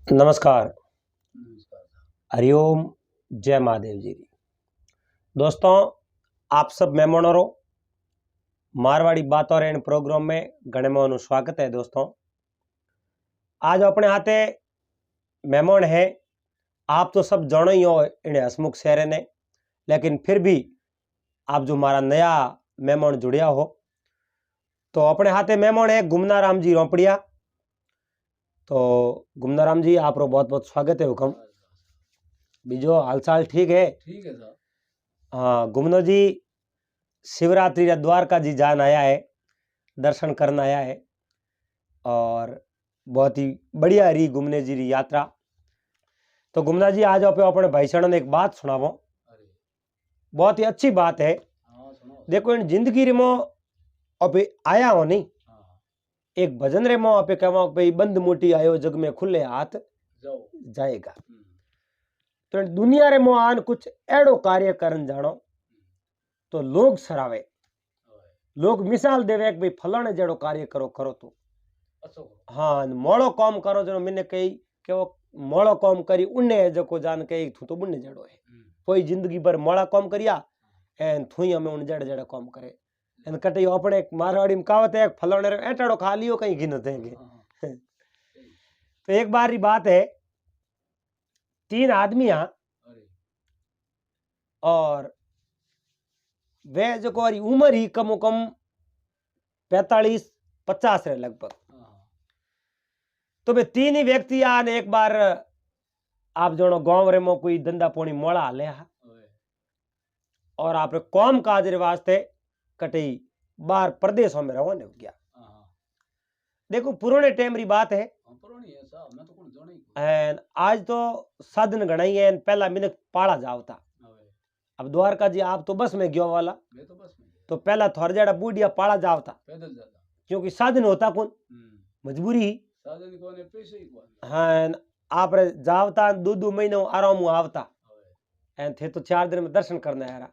नमस्कार, हरिओम, जय महादेव जी। दोस्तों, आप सब मेहमानों मारवाड़ी बातों रे प्रोग्राम में घणे मोहनु स्वागत है। दोस्तों, आज अपने हाथे मेहमान है। आप तो सब जानो ही हो इन्हें हसमुख शहर ने, लेकिन फिर भी आप जो हमारा नया मेहमान जुड़िया हो तो अपने हाथे मेहमान है गुमनाराम जी रोपड़िया। तो गुमनाराम जी, आप बहुत बहुत स्वागत है। हुक्म बीजो हालचाल ठीक है? ठीक है साहब। हाँ, गुमनो जी शिवरात्रि द्वारका जी जान आया है, दर्शन करने आया है और बहुत ही बढ़िया रही घूमने जी री यात्रा। तो गुमना जी, आज आप अपने भाई सण ने एक बात सुनावो, बहुत ही अच्छी बात है। देखो, इन जिंदगी रे मो अबे आया हो नहीं, एक भजन रे मो आपे कहवा भाई बंद मोटी आयो जग में खुले हाथ जाएगा। तो दुनिया रे मो आन कुछ एड़ो कार्य करन जानो तो लोग सरावे, लोग मिसाल देवे कि भाई फलाने जेड़ो कार्य करो करो तो हाँ, मोड़ो काम करो जो मैंने कही कि वो मोड़ो काम करी उन्ने जो जान कही थू तो बुन्ने जड़ो है। कोई जिंदगी भर मोड़ा काम करिया एन थुई हमें उन जड़ जड़ काम करे एन कटे अपने मारवाड़ी में कहावत है फलाने रे एटाड़ो खा लियो कहीं गिन देंगे। तो एक बार की बात है, 3 आदमी और वे जो उम्र ही कम कम 45-50 रे लगभग। तो वे 3 ही व्यक्ति आन एक बार आप जो गांव रे में कोई धंधा पोनी मोड़ा हाले और आप कौम काज रे वास्ते कटई बाहर प्रदेशों में रहो ने गया। देखो, पुराने टाइम री बात है, आज तो साधन गणाई है। पहला मिनक पाड़ा जावता। अब द्वारका जी आप तो बस में गयो वाला, तो पहला थोड़ा जड़ा बूढ़िया पाड़ा जावता, क्योंकि साधन होता कौन, मजबूरी ही। हाँ, आप जावता 2-2 महीने आराम आवता थे तो 4 दिन में दर्शन करना यारा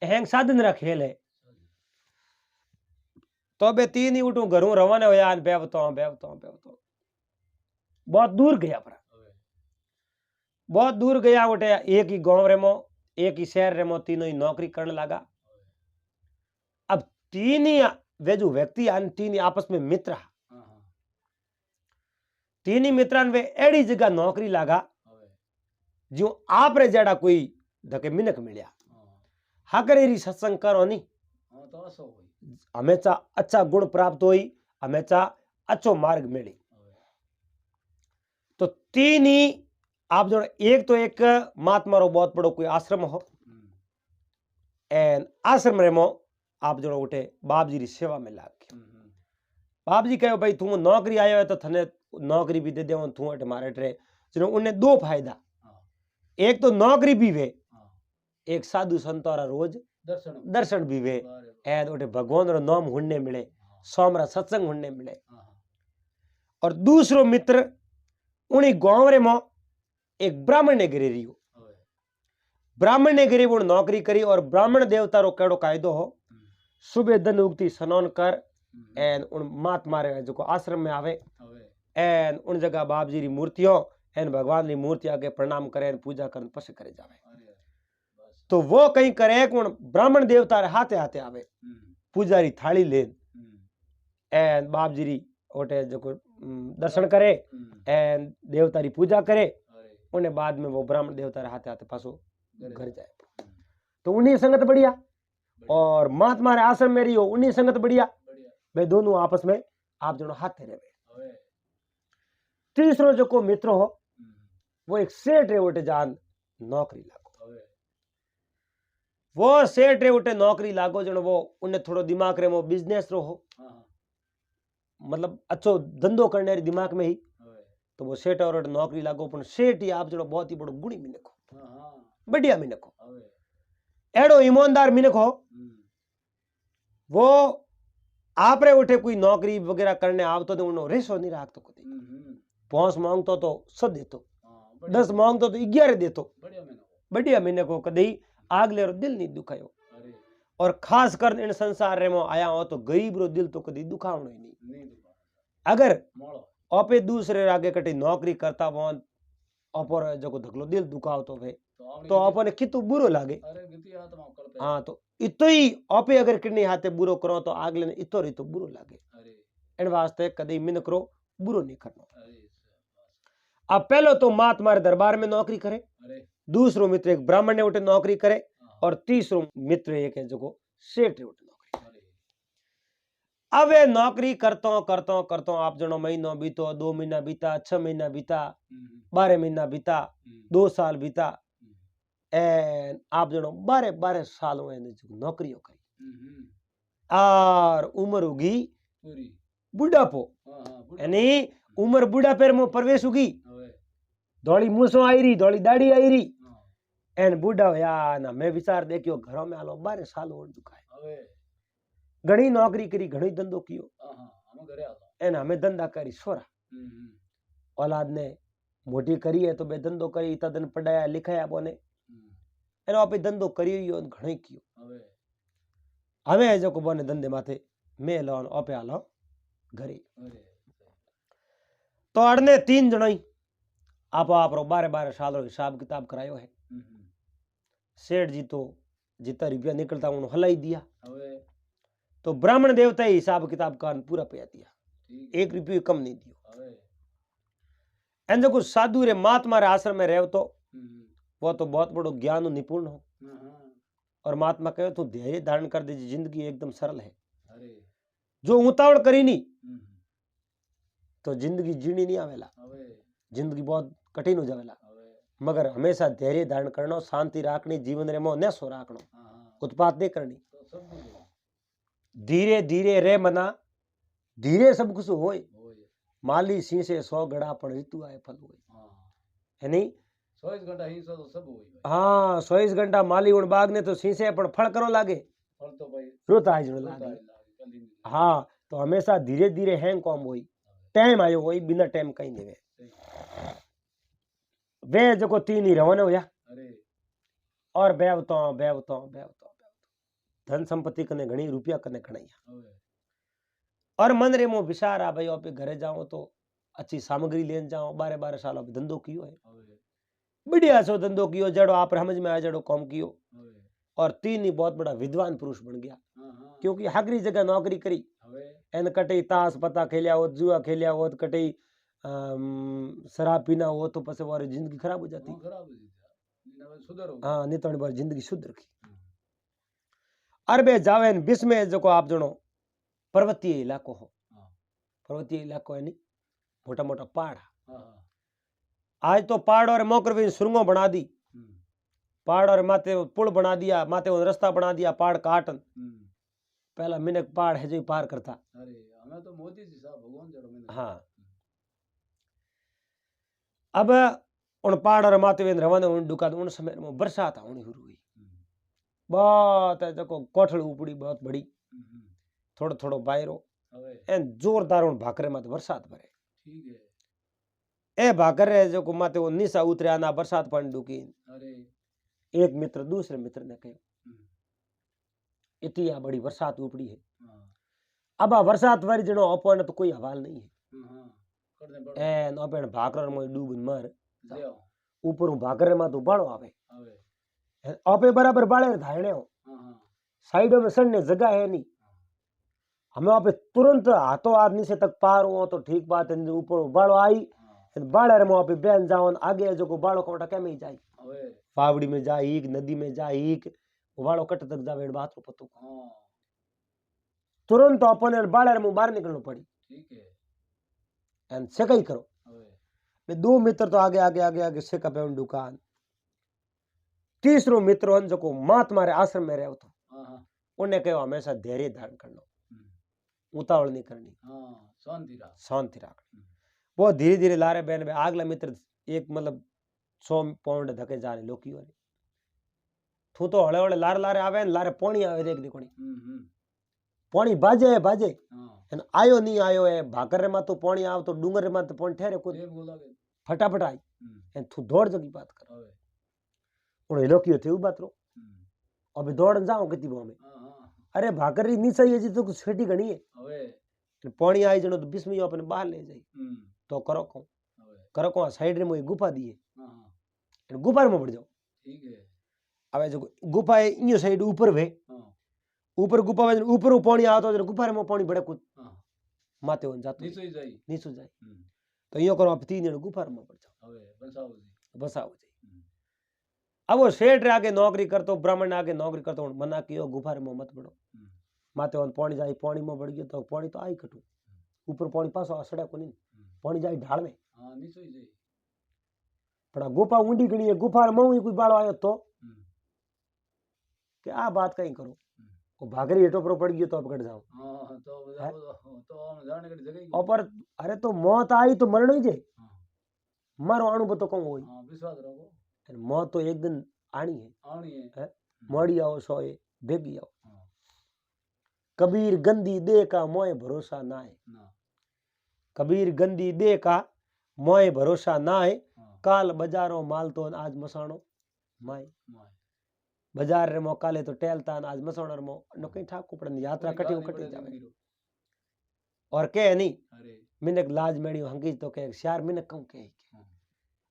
हैंग साधन रा खेल है। तो बे 3 ही उठू घरों रवाना होया बेवतो बहुत दूर गया, पर बहुत दूर गया। उठे एक ही गांव रे मो, एक ही शहर रे मो, तीनों ही नौकरी करने लगा। अब 3 ही वे जो व्यक्ति आन 3 ही आपस में मित्र, 3 ही मित्रान वे एड़ी जगह नौकरी लगा जो आप रे जड़ा कोई धके मिनक मिलिया हाकर री सत्संग करो नहीं हमेशा अच्छा गुण प्राप्त होई, हमेशा अच्छो मार्ग मिली। तो 3 ही आप जो एक तो एक महात्मा रो बहुत बड़ो कोई आश्रम हो एन आश्रम रे मो आप जो उठे बाप जी री सेवा में लाग। बाप जी कहो भाई तू नौकरी आयो है तो थने नौकरी भी दे दे तू अटे मारे टे जो उन्हें 2 फायदा। एक तो नौकरी भी वे, एक साधु संतोरा रोज दर्शन भी वे एन उठे भगवान रो नाम हुन्ने मिले, सोमरा सत्संग हुन्ने मिले। और दूसरो मित्र उन्हीं गांव रे मो एक ब्राह्मण ने गिरे रियो, ब्राह्मण ने गिरे वो नौकरी करी और ब्राह्मण देवता रो केड़ो कायदो हो, सुबह दिन उगती स्नान कर एन उन महात्मा रे जो आश्रम में आवे एन उन जगह बाप जी री मूर्तियों एन भगवान री मूर्ति आगे प्रणाम करे पूजा कर पछ करे जावे। तो वो कहीं करे कौन ब्राह्मण देवता रे हाथे हाथे आवे पूजा री थाली ले एन बाप जी री ओटे जो दर्शन करे एन देवता री पूजा करे उन्हें बाद में वो ब्राह्मण देवता रे हाथे हाथे पासो घर जाए। तो उन्हीं संगत बढ़िया और महात्मा रे आश्रम में रियो उन्हीं संगत बढ़िया, वे दोनों आपस में आप जो हाथ रहे। तीसरो जो को मित्र हो वो एक सेठ रे उठे जान नौकरी लागो, वो सेठ रे उठे नौकरी लागो जो वो उन्हें थोड़ो दिमाग रे वो बिजनेस रो हो, मतलब अच्छो धंधो करने रे दिमाग में ही। तो वो सेठ और नौकरी लागो, पर सेठ ही आप जो बहुत ही बड़ो गुणी मिनक हो, बढ़िया मिनक हो, एड़ो ईमानदार मिनक हो। वो आप रे उठे कोई नौकरी वगैरह करने आवतो तो उन्होंने रेसो नहीं राखतो को 5 मांगतो तो 100 देतो, 10 मांगतो तो 11 देतो, बढ़िया मिनक हो, कदे आगले रो दिल नहीं दुखायो। और खास कर इन संसार रे में आया हो तो गरीब रो दिल तो कदी दुखावणो ही नहीं। अगर आपे दूसरे आगे कटे नौकरी करता वन अपर जो धकलो दिल दुखावतो भे तो अपने कितु बुरो लागे। हाँ तो इतो ही आपे अगर किडनी हाथे बुरो करो तो आगले ने इतो रीतो बुरो लागे। इन वास्ते कदी मिन करो बुरो नहीं करना। अब पहलो तो मात मारे दरबार में नौकरी करे, दूसरो मित्र एक ब्राह्मण ने उठे नौकरी करे और तीसरो मित्र एक है जो सेठ ने उठे नौकरी करे। अब ये नौकरी करतो करतो करतो आप जनो महीनो बीतो, 2 महीना बीता, 6 महीना बीता, 12 महीना बीता, 2 साल बीता एंड आप जनो 12 साल हुए नौकरियों करी और उम्र होगी बुढ़ापो, यानी उम्र बुढ़ापे में प्रवेश होगी। धोली मूसो आई रही, धोली दाढ़ी आई रही एन बुढ़ा होया ना। मैं विचार देखियो घरों में आलो 12 साल और दुखाए, घणी नौकरी करी, घणी धंधो कियो एन हमें धंधा करी सोरा औलाद ने मोटी करी है तो बे धंधो करी तदन पढ़ाया लिखाया बोने एनो आपे धंधो करियो घणो कियो। हमें जो को बोने धंधे माथे मैं लोन आपे आलो घरे तो अड़ने 3 जणाई आप 12 साल रो हिसाब किताब करायो है। सेठ जी तो जितना रुपया निकलता उन्होंने हलाई दिया तो ब्राह्मण देवता ही हिसाब किताब का पूरा पे दिया, 1 रुपये कम नहीं दियो। एन जो कुछ साधु रे महात्मा रे आश्रम में रहो तो वो तो बहुत बड़ो ज्ञान निपुण हो और महात्मा कहे तो धैर्य धारण कर दीजिए, जिंदगी एकदम सरल है। जो उतावड़ करी नहीं तो जिंदगी जीनी नहीं आवेला, जिंदगी बहुत कठिन हो जावेला। मगर हमेशा धैर्य धारण करना, शांति राखनी, जीवन रे मोह नसो राखनो, उत्पात नहीं करनी, धीरे धीरे रे मना धीरे सब कुछ होय। माली शीशे 100 घड़ा पण ऋतु आए फल होय, है नहीं 24 घंटा हिंसो तो सब होय। हाँ 24 घंटा माली उन बाग ने तो शीशे पण फल करो लागे, फल तो भाई रोता है जो लागे। हाँ तो हमेशा धीरे धीरे हैंग कॉम होई, टाइम आयो होई, बिना टाइम कहीं नहीं वे जो 3 ही रवाना होया और बेवतो धन संपत्ति कने घणी, रुपया कने घणैया और मन रे मो विचार आ भाई आपे घरे जाओ तो अच्छी सामग्री लेन जाओ। 12 साल आप धंधो कियो है, बढ़िया सो धंधो कियो, जड़ो आप समझ में आया जड़ो कम कियो और 3 ही बहुत बड़ा विद्वान पुरुष बन गया क्योंकि हगरी जगह नौकरी करी एन कटे ताश पता खेलिया हो, जुआ खेलिया हो, कटे शराब पीना हो तो पसे वारी जिंदगी खराब हो जाती। हाँ नहीं तो बार जिंदगी शुद्ध रखी। अरबे जावे बिस में जो आप जनो पर्वतीय इलाको हो, पर्वतीय इलाको है नहीं, मोटा मोटा पहाड़। आज तो पहाड़ और मोकर भी सुरंगों बना दी, पहाड़ और माथे पुल बना दिया, माथे रास्ता बना दिया, पहाड़ काटन। पहला मिनक पहाड़ है जो पार करता। हमें तो मोदी जी साहब भगवान जड़ो। हाँ अब उन पहाड़ और माथे रवाना उन दुकान उन समय में बरसात आनी शुरू हुई, बहुत है जो कोठड़ी उपड़ी बहुत बड़ी, थोड़ो थोड़ो बायरो एन जोरदार उन भाकरे माथे बरसात भरे। ठीक है ए भाकरे जो को माथे वो निशा उतरे ना बरसात पानी डुकी। एक मित्र दूसरे मित्र ने कहो इतनी बड़ी बरसात उपड़ी है, अब आ बरसात वाली जनो अपन तो कोई हवाल नहीं है एन अपन भाकर में डूब मर ऊपर भाकर में तो बाड़ो आवे आपे बराबर बाड़े धायणे हो, साइडों में सड़ने जगह है नहीं, हमें आप तुरंत हाथों आदमी से तक पार हो तो ठीक बात है। ऊपर बाड़ो आई बाड़े में आप बहन जाओ आगे जो को बाड़ो कोटा क्या में जाए, पावड़ी में जाए नदी में जाए बाड़ो कट तक जावे बात को पतो तुरंत अपन बाड़े में बाहर निकलना पड़ी। ठीक है एंड सेका ही करो। दो मित्र तो आगे आगे आगे आगे सेका पे दुकान। तीसरो मित्र जो को महात्मा रे आश्रम में रहो तो उन्हें कहो हमेशा धैर्य धारण करना, उतावल नहीं करनी, शांति रखनी। वो धीरे धीरे लारे बहन में आगला मित्र एक मतलब 100 पाउंड धके जाने लोकी वाली थू तो हले हले लारे लारे आवे लारे पानी आवे देख देखोनी पानी बाजे बाजे आयो नहीं आयो है भाकर रे मा तो पानी आव तो डूंगर रे मा तो पानी ठहरे को फटाफट आई एन थू दौड़ जगी बात कर उन लोकी थे बात रो अबे दौड़ जाओ किती बो में अरे भाकर री नीचे ये जी तो कुछ छेटी घणी है पानी आई जनो तो 20 में अपन बाहर ले जाई तो करो को साइड रे मोई गुफा दी है गुफा में बढ़ जाओ ठीक है अब जो गुफा है इयो साइड ऊपर वे ऊपर गुफा में ऊपर पानी आवतो जो गुफा में पानी बड़े कुछ माथे वन जातो नीचो जाए तो यो करो आप 3 जण गुफा में बढ़ जाओ हवे बसाओ जी अब वो सेठ रे आगे नौकरी करतो ब्राह्मण आगे नौकरी करतो मना कियो गुफा में मत बढ़ो माथे वन पानी जाई पानी में बढ़ गयो तो पानी तो आई कटू ऊपर पानी पासो असड़े को नहीं पानी जाई ढाल में हां नीचो ही जाई पण गुफा ऊंडी गणी है गुफा में कोई बाड़ो आयो तो के आ बात कहीं करो वो भागरी हेटो पर पड़ गयो तो अब कट जाओ हां तो हम जाने की जगह ही और अरे तो मौत आई तो मरनो ही जे मारो आणु बतो कहूं होई हां विश्वास रखो मौत तो एक दिन आनी है मोड़ी आओ सोए भेगी आओ कबीर गंदी दे का मोए भरोसा ना है कबीर गंदी दे का मोए भरोसा ना है काल बाजारो माल तो आज मसाणो माए बाजार रे मो काले तो टेलता आज मसाणो रे मो न कहीं ठाकू पड़न यात्रा कटी जावे और के नहीं मिनक लाज मेड़ी हंगी तो के श्यार मिनक कहूं के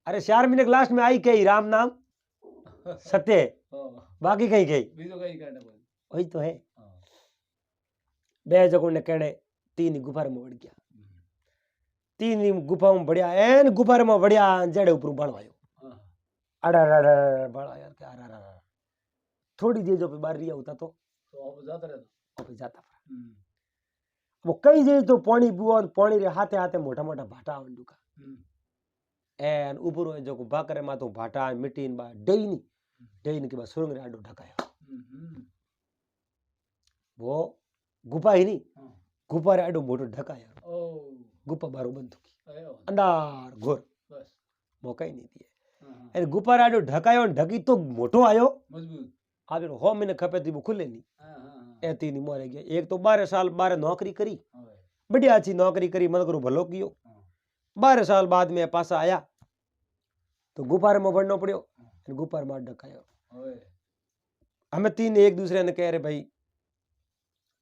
अरे श्यार मिनक लास्ट में आई के राम नाम सत्य बाकी कहीं के बीजो कहीं कहना वही तो है बे जगो ने कहने 3 गुफा में बढ़ गया 3 गुफा में बढ़िया एन गुफा में बढ़िया जड़े ऊपर बढ़वायो अड़ा बड़ा यार क्या अड़ा थोड़ी देर जो पे बाहर रिया होता तो अब जाता रहता अब जाता वो कई जे तो पानी बुआ पानी रे हाथे हाथे मोटा मोटा भाटा अंडू का एन ऊपर जो बाकरे मा तो भाटा मिट्टी बा डेई के बाद सुरंग रे आडो ढकाया वो गुफा ही नहीं गुफा रे आडो मोटो ढकाया गुफा बारो बंद थी अंधार घोर बस मौका ही नहीं दिए अरे गुफा रे आडो ढकायो ढकी तो मोटो आयो मजबूत आगे हो मैंने खपे थी वो खुले नहीं ऐती नहीं मोरे गया एक तो 12 साल 12 नौकरी करी बढ़िया अच्छी नौकरी करी मन करो भलो कियो 12 साल बाद में पासा आया तो गुफार में बढ़ना पड़ो गुफार में ढकायो हमें 3 एक दूसरे ने कह रहे भाई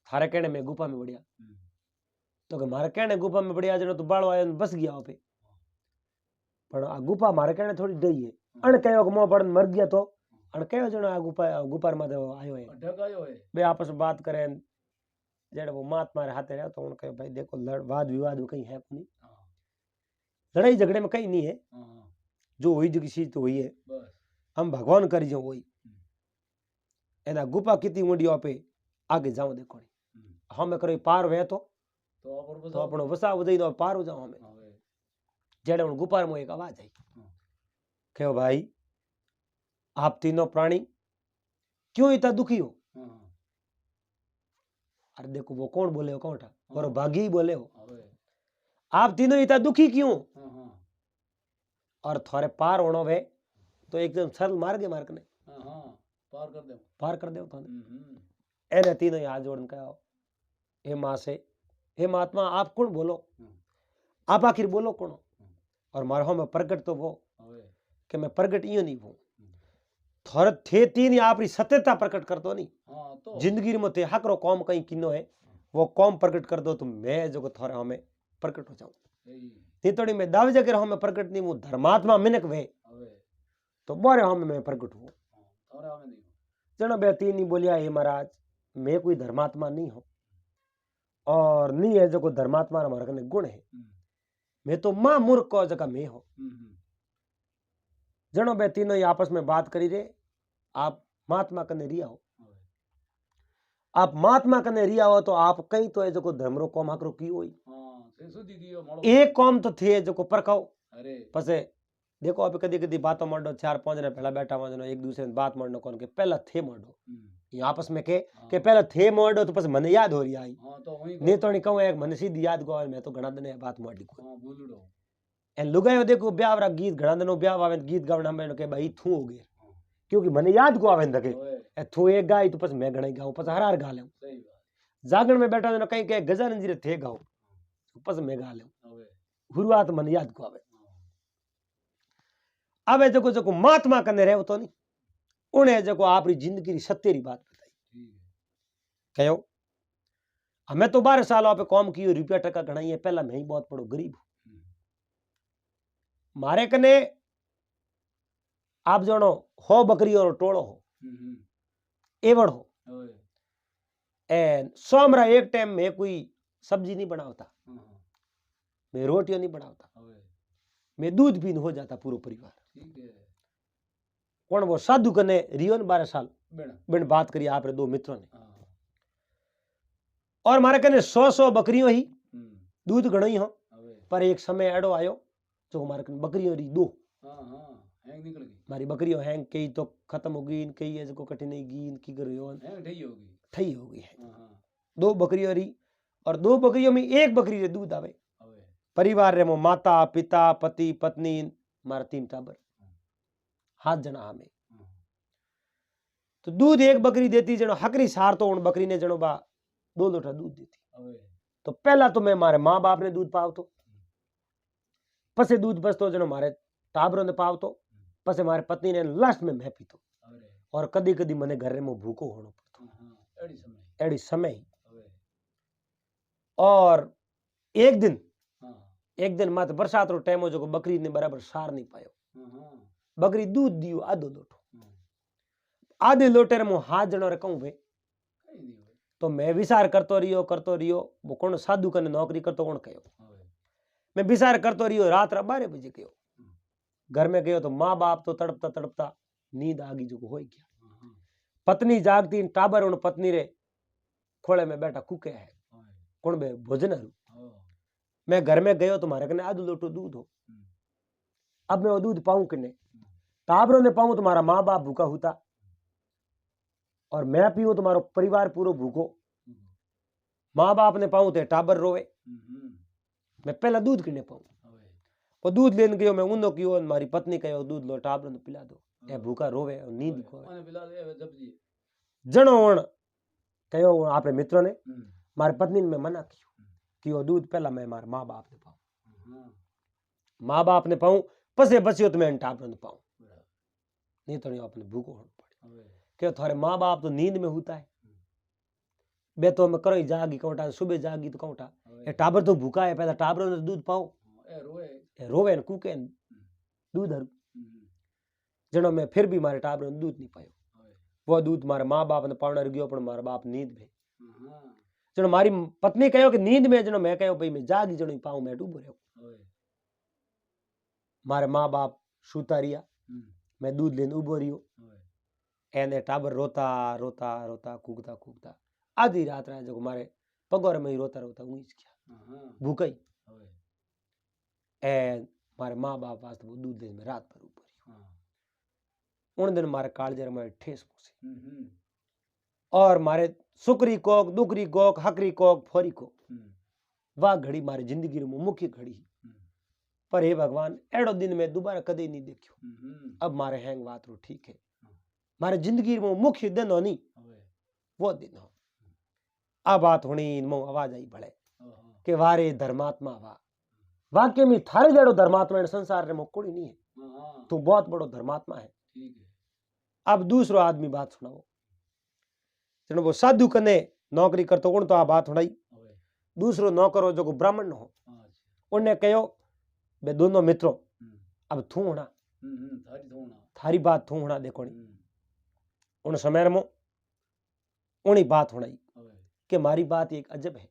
थारे कहने में गुफा में बढ़िया तो कि मारे कहने गुफा में बढ़िया जनो तो बाड़ो आयो बस गया पे पर आ गुफा मारे कहने थोड़ी डई है अण कहो कि मो बड़न मर गया तो अण कहो जनो आ गुफार में आयो है ढकायो है बे आपस में बात करे जेड़े वो महात्मा रे हाथे रहे तो उन कहे भाई देखो वाद विवाद कहीं है नहीं लड़ाई झगड़े में कहीं नहीं है जो हुई जो चीज तो हुई है हम भगवान करी जो वही एना गुफा कितनी ऊंडी पे आगे जाओ देखो हमें करो पार वे तो अपनो वसा वजई दो पार हो जाओ हमें जेड़े उन गुफा में एक आवाज आई कहो भाई आप तीनों प्राणी क्यों इतना दुखी हो अरे देखो वो कौन बोले हो कौन था और भागी बोले हो आप तीनों इतना दुखी क्यों और थोड़े पार होना वे तो एकदम सरल मार्ग ने पार कर दे एने तीनों हाथ जोड़न कहो हे मां से हे महात्मा आप कौन बोलो आप आखिर बोलो कौन और मारो में प्रगट तो वो कि मैं प्रगट इयो नहीं हूं थोड़े थे तीन आपरी सत्यता प्रकट कर दो नहीं तो जिंदगी में थे हकरो कौम कहीं किनो है वो कौम प्रकट कर दो तो मैं जो थोड़ा हमें प्रकट हो जाऊं तीतोड़ी में दावे जगह हमें प्रकट नहीं वो धर्मात्मा मिनक वे तो बोरे हमें मैं प्रकट हूं जनो बे तीन ही बोलिया हे महाराज मैं कोई धर्मात्मा नहीं हूं और नहीं है जो धर्मात्मा हमारे कने गुण है मैं तो मां मूर्ख को जगह मैं हो जनो बे तीनों आपस में बात करी रे आप महात्मा कने रिया हो आप महात्मा कने रिया हो तो आप कहीं तो है जो धर्मरो कौम हकरो की होई एक कौम तो थे जो परखाओ पसे देखो अभी कदी कदी बातों मांडो 4-5 ने पहला बैठा हुआ एक दूसरे ने बात मांडो कौन के पहला थे मांडो ये आपस में के पहला थे मांडो तो पस मने याद हो रही आई नहीं तो नहीं कहूं एक मने सीधी याद को मैं तो घना दिन बात मांडी को एन लुगायो देखो ब्याह वाला गीत घना दिनों ब्याह आवे गीत गावण हमें के भाई थू हो गए क्योंकि मने याद को आवे दके थू एक गाई तो पस मैं घणई गाऊं पस हरार गा लेऊं सही बात जागरण में बैठा न कहीं के गजानन जी रे थे गाओ पस मैं गा लेऊं शुरुआत मने याद को आवे अबे जो जो महात्मा कने रहे तो नहीं उन्हें जो आपरी जिंदगी री सत्य री बात बताई कहो हमें तो 12 साल पे कॉम की रुपया टका घणाई है पहला मैं ही बहुत बड़ो गरीब हूं मारे कने आप जणो हो बकरी और टोळो हो एवड़ हो एंड सोमरा एक टाइम में कोई सब्जी नहीं बनावता, मैं रोटियां नहीं बनावता, मैं दूध पीन हो जाता पूरा परिवार। कौन वो साधु कने रियो ने 12 साल बिन बात करी आप दो मित्रों ने, और मारे कने 100 बकरियों ही दूध घणो ही हो, पर एक समय एडो आयो जो हमारे कने बकरियों री दो मारी बकरियों हैंग कई तो खत्म हो गई, कई ऐसे को कठिन नहीं गई, की कर रही ठई हो गई है। दो बकरियों री, और दो बकरियों में एक बकरी रे दूध आवे। परिवार रे मो माता पिता पति पत्नी मारा 3 टाबर 7 जना हमें, तो दूध एक बकरी देती जनो हकरी सार तो उन बकरी ने जनो बा 2 लोटा दूध देती। तो पहला तो मैं मारे माँ बाप ने दूध पाव तो, पसे दूध बचतो जनो मारे टाबरों ने पाव तो, पसे मारे पत्नी ने, लास्ट में मैं पीतो। और कदी कदी मने घर में भूखो होनो पड़तो एड़ी समय। और एक दिन मत बरसात रो टाइम हो जो बकरी ने बराबर सार नहीं पायो, बकरी दूध दियो आधो लोटो, आधे लोटे रे मो हाथ जनो रे कहूं भे, तो मैं विचार करतो रियो वो कौन साधु कने नौकरी करतो कौन कयो, मैं विचार करतो रियो रात रा 12 बजे गयो, घर में गयो तो माँ बाप तो तड़पता तड़पता नींद आगी जो हो गया, पत्नी जागती टाबर उन पत्नी रे खोले में बैठा कुके है कौन बे भोजन हरु। मैं घर में गयो तो मारे कने आधो लोटो दूध हो, अब मैं वो दूध पाऊं किने, टाबरों ने पाऊं तो मारा माँ बाप भूखा होता, और मैं पीऊं तो मारो परिवार पूरो भूखो, माँ बाप ने पाऊं तो टाबर रोवे, मैं पहला दूध किने पाऊं। वो दूध लेने गयो, मैं उन्नो कियो, मारी पत्नी कहो दूध लो टाबरों ने पिला दो, ए भूखा रोवे और नींद को जनो वण कहो आपरे मित्रों ने, मारी पत्नी ने मैं मना कियो कि वो दूध पहला मैं मारे माँ बाप ने पाऊं, माँ बाप ने पाऊं पसे बच्चियों तो मैं टाबरों ने पाऊं, नहीं तो नहीं अपने भूखो होना पड़े। क्यों थारे माँ बाप तो नींद में होता है, बे तो मैं करो जागी कौटा सुबह जागी तो कौटा, ये टाबर तो भूखा है, पहला टाबरों ने दूध पाओ, रोवे न कूके दूध हरु जनो मैं फिर भी मारे टाबरों ने दूध नहीं पायो। वो दूध मारे माँ बाप ने पावना गयो पण मारा बाप नींद में, जनो मारी पत्नी कहो कि नींद में, जनो मैं कहो भाई मैं जागी जनो पाऊं मैं डूबो रहो, मारे माँ बाप सूता रिया, मैं दूध लेने उबो रियो, एने टाबर रोता रोता रोता कूकता कूकता आधी रात रहा जो मारे पगोर में ही रोता रोता ऊँच गया भूखा ही, एन मारे माँ बाप वास्ते वो दूध लेने में रात भर उबो रियो। उन दिन मारे कालजर में ठेस पहुंची, और मारे Sukri Coke दुकरी Coke हकरी Coke फोरी Coke वाह घड़ी मारी जिंदगी में मुख्य घड़ी, पर हे भगवान एड़ो दिन में दोबारा कदे नहीं देखियो। अब मारे हैंग बात रो ठीक है, मारे जिंदगी में मुख्य दिन होनी वो दिन हो। आ बात होनी मो आवाज आई भले के वारे धर्मात्मा वा, वाक्य में थारे जड़ो धर्मात्मा इन संसार रे मो कोई नहीं है, तू बहुत बड़ो धर्मात्मा है। अब दूसरो आदमी बात सुनाओ, जनो वो साधु कने नौकरी करतो कौन तो आ बात सुनाई, दूसरो नौकरो जो ब्राह्मण हो उन्हें कहो बे दोनों मित्रों अब थू होना थारी बात थू होना देखो नहीं, उन समय में उन्हीं बात होनाई कि मारी बात एक अजब है,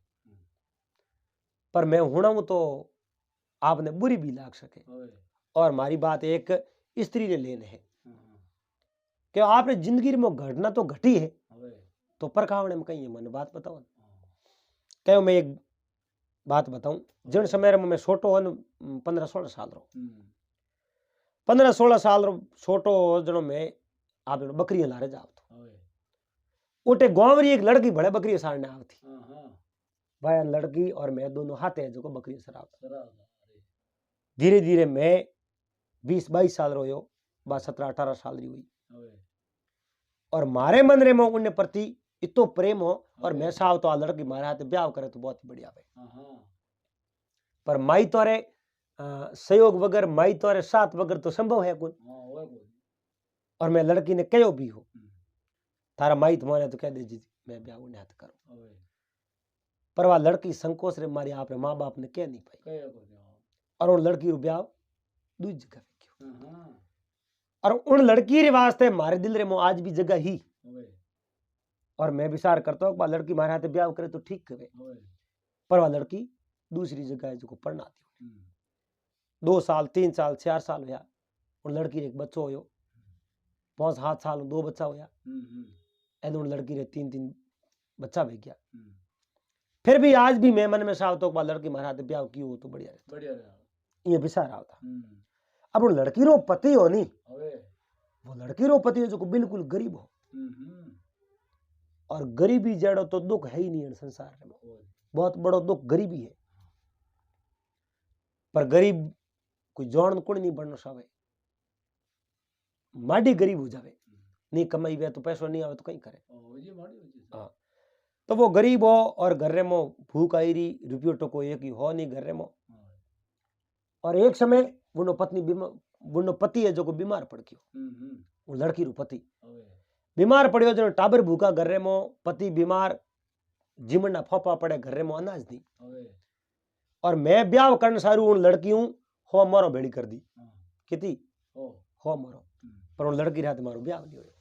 पर मैं होना तो आपने बुरी भी लाग सके, और मारी बात एक स्त्री ने लेने है कि आपने जिंदगी में घटना तो घटी है, तो परखावने में कहीं मन बात बताओ। कहो मैं एक बात बताऊं, जिन समय में मैं छोटो 15-16 साल रो, 15-16 साल रो छोटो जनो मैं आप बकरियां लारे जाओ तो उठे गांवरी एक लड़की भले बकरी सारने आवती, वह लड़की और मैं दोनों हाथे जो बकरी सरावता। धीरे धीरे मैं 20-22 साल रो यो, 17-18 साल री हुई, और मारे मन रे में उन्हें प्रति इतो प्रेम हो, और मैं साव तो आ लड़की मारे हाथ ब्याह करे तो बहुत ही बढ़िया है, पर माई तोरे सहयोग वगर माई तोरे साथ वगर तो संभव है कौन। और मैं लड़की ने कहो भी हो थारा माई तुम्हारे तो कह दे जी मैं ब्याह उन्हें हाथ करो, पर वह लड़की संकोच रे मारी आप माँ बाप ने कह नहीं पाई, और उन लड़की रो ब्याह दूसरी जगह वेख्यो हाँ हाँ और उन लड़की रे वास्ते मारे दिल रे मो आज भी जगह ही होवे और मैं विचार करता हूँ लड़की मारे हाथे ब्याह करे तो ठीक करे होवे पर वह लड़की दूसरी जगह है जो पढ़ना थी हम्म 2 साल 3 साल 4 साल होया उन लड़की रे एक बच्चो होयो 5-7 साल में 2 बच्चा होया एन उन लड़की रे 3-3 बच्चा भी गया फिर भी आज भी मैं मन में साव तो लड़की मारे हाथे ब्याह की हो तो बढ़िया रहता बढ़िया रहा ये विचार आवता अब उन लड़की रो पति हो नी होवे वो लड़की रो पति हो जो बिल्कुल गरीब हो और गरीबी जड़ो तो दुख है ही नहीं है संसार में बहुत बड़ो दुख गरीबी है पर गरीब कोई जौन कुण नहीं बनना सावे माड़ी गरीब हो जावे नहीं कमाई वे तो पैसों नहीं आवे तो कहीं करे हाँ तो वो गरीब हो और घर रे मो भूख आई रही रुपयो टको एक ही हो नहीं घर रे मो और एक समय वो पत्नी वो पति है जो को बीमार पड़ गयो वो लड़की रो पति बीमार पड़ियो जो टाबर भूखा घर रे मो पति बीमार जीमना फोपा पड़े घर रे मो अनाज दी और मैं ब्याह करने सारू उन लड़की हूं हो मारो भेड़ी कर दी किती हो मारो पर उन लड़की रात मारो ब्याह नहीं होयो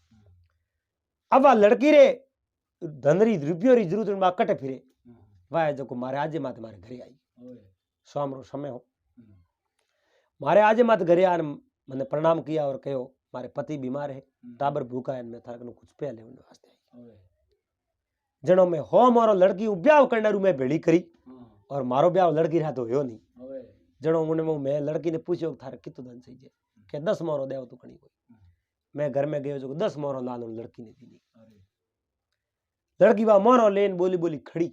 अब आ लड़की रे धनरी रुपयो री जरूरत में कटे फिरे वाह जो को मारे आजे माते मारे घरे आई शाम रो समय हो मारे आजे माते घरे आन मैंने प्रणाम किया और कहो मारे पति बीमार है टाबर भूखा है मैं थारे कने कुछ पहले उन वास्ते आई जणो में हो मारो लड़की ब्याह करने रू मैं भेड़ी करी और मारो ब्याह लड़की रात होयो नहीं जणो उन्हें मैं लड़की ने पूछो थारे कितो धन चाहिए के 10 मोरो देव तो कणी कोई मैं घर में गयो जो 10 मोरो लालो लड़की ने दी लड़की वा मोरो लेन बोली बोली खड़ी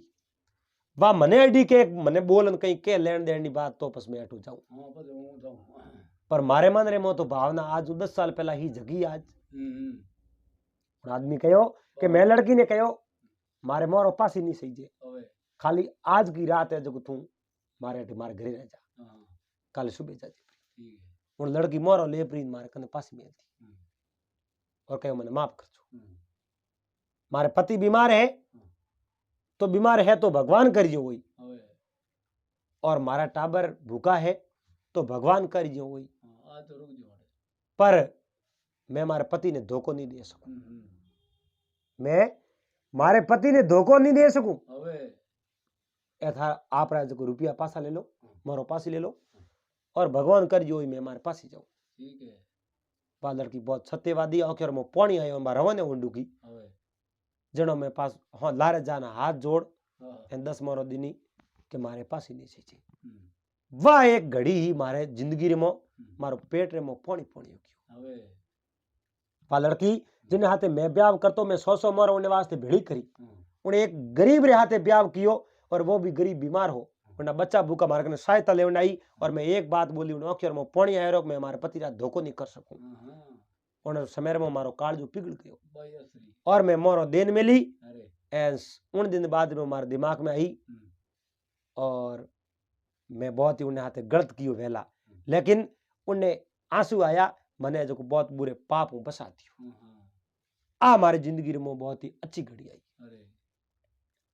वा मने अडी के मने बोलन कहीं के लेन देन नी बात तो पस मैं अटू जाऊं पर मारे मन रे मो तो भावना आज 10 साल पहला ही जगी आज आदमी कहो कि मैं लड़की ने कहो मारे मोरो पास ही नहीं सही जे खाली आज की रात है जो तू मारे घरे रह जा कल सुबह जा जी उन लड़की मोरो ले प्रीत मारे कने पास में थी और कहो मैंने माफ कर दो मारे पति बीमार है तो भगवान करियो वही और मारा टाबर भूखा है तो भगवान करियो वही पर मैं मारे पति ने धोखो नहीं दे सकूं मैं मारे पति ने धोखो नहीं दे सकूं ऐसा आप राज को रुपया पासा ले लो मारो पासी ले लो और भगवान करियो वही मैं मारे पास ही जाऊं ठीक है बा लड़की बहुत सत्यवादी आखिर में पानी आयो रवाने उंडू की जनो में पास हाँ लारे जाना हाथ जोड़ एन 10 मोरो दिनी के मारे पास ही नहीं चाहिए वाह एक घड़ी ही मारे जिंदगी रे मो मारो पेट रे मो पानी पानी हो वा लड़की जिन्हें हाथे मैं ब्याह करतो मैं 100 मोरो उन्हें वास्ते भेड़ी करी उन्हें एक गरीब रे हाथे ब्याह कियो और वो भी गरीब बीमार हो उन्हें बच्चा भूखा मारे कने सहायता लेवन आई और मैं एक बात बोली उन्हें अखिर में पानी आयो रो मैं हमारे पति रात धोखो नहीं कर सकूं उन समय में मारो काल जो पिघल गयो और मैं मोरो देन में ली उन दिन बाद में मारे दिमाग में आई और मैं बहुत ही उन्हें हाथे गलत कियो वेला लेकिन उन्हें आंसू आया मने जो बहुत बुरे पाप हूं बसा दियो आ हमारी जिंदगी में बहुत ही अच्छी घड़ी आई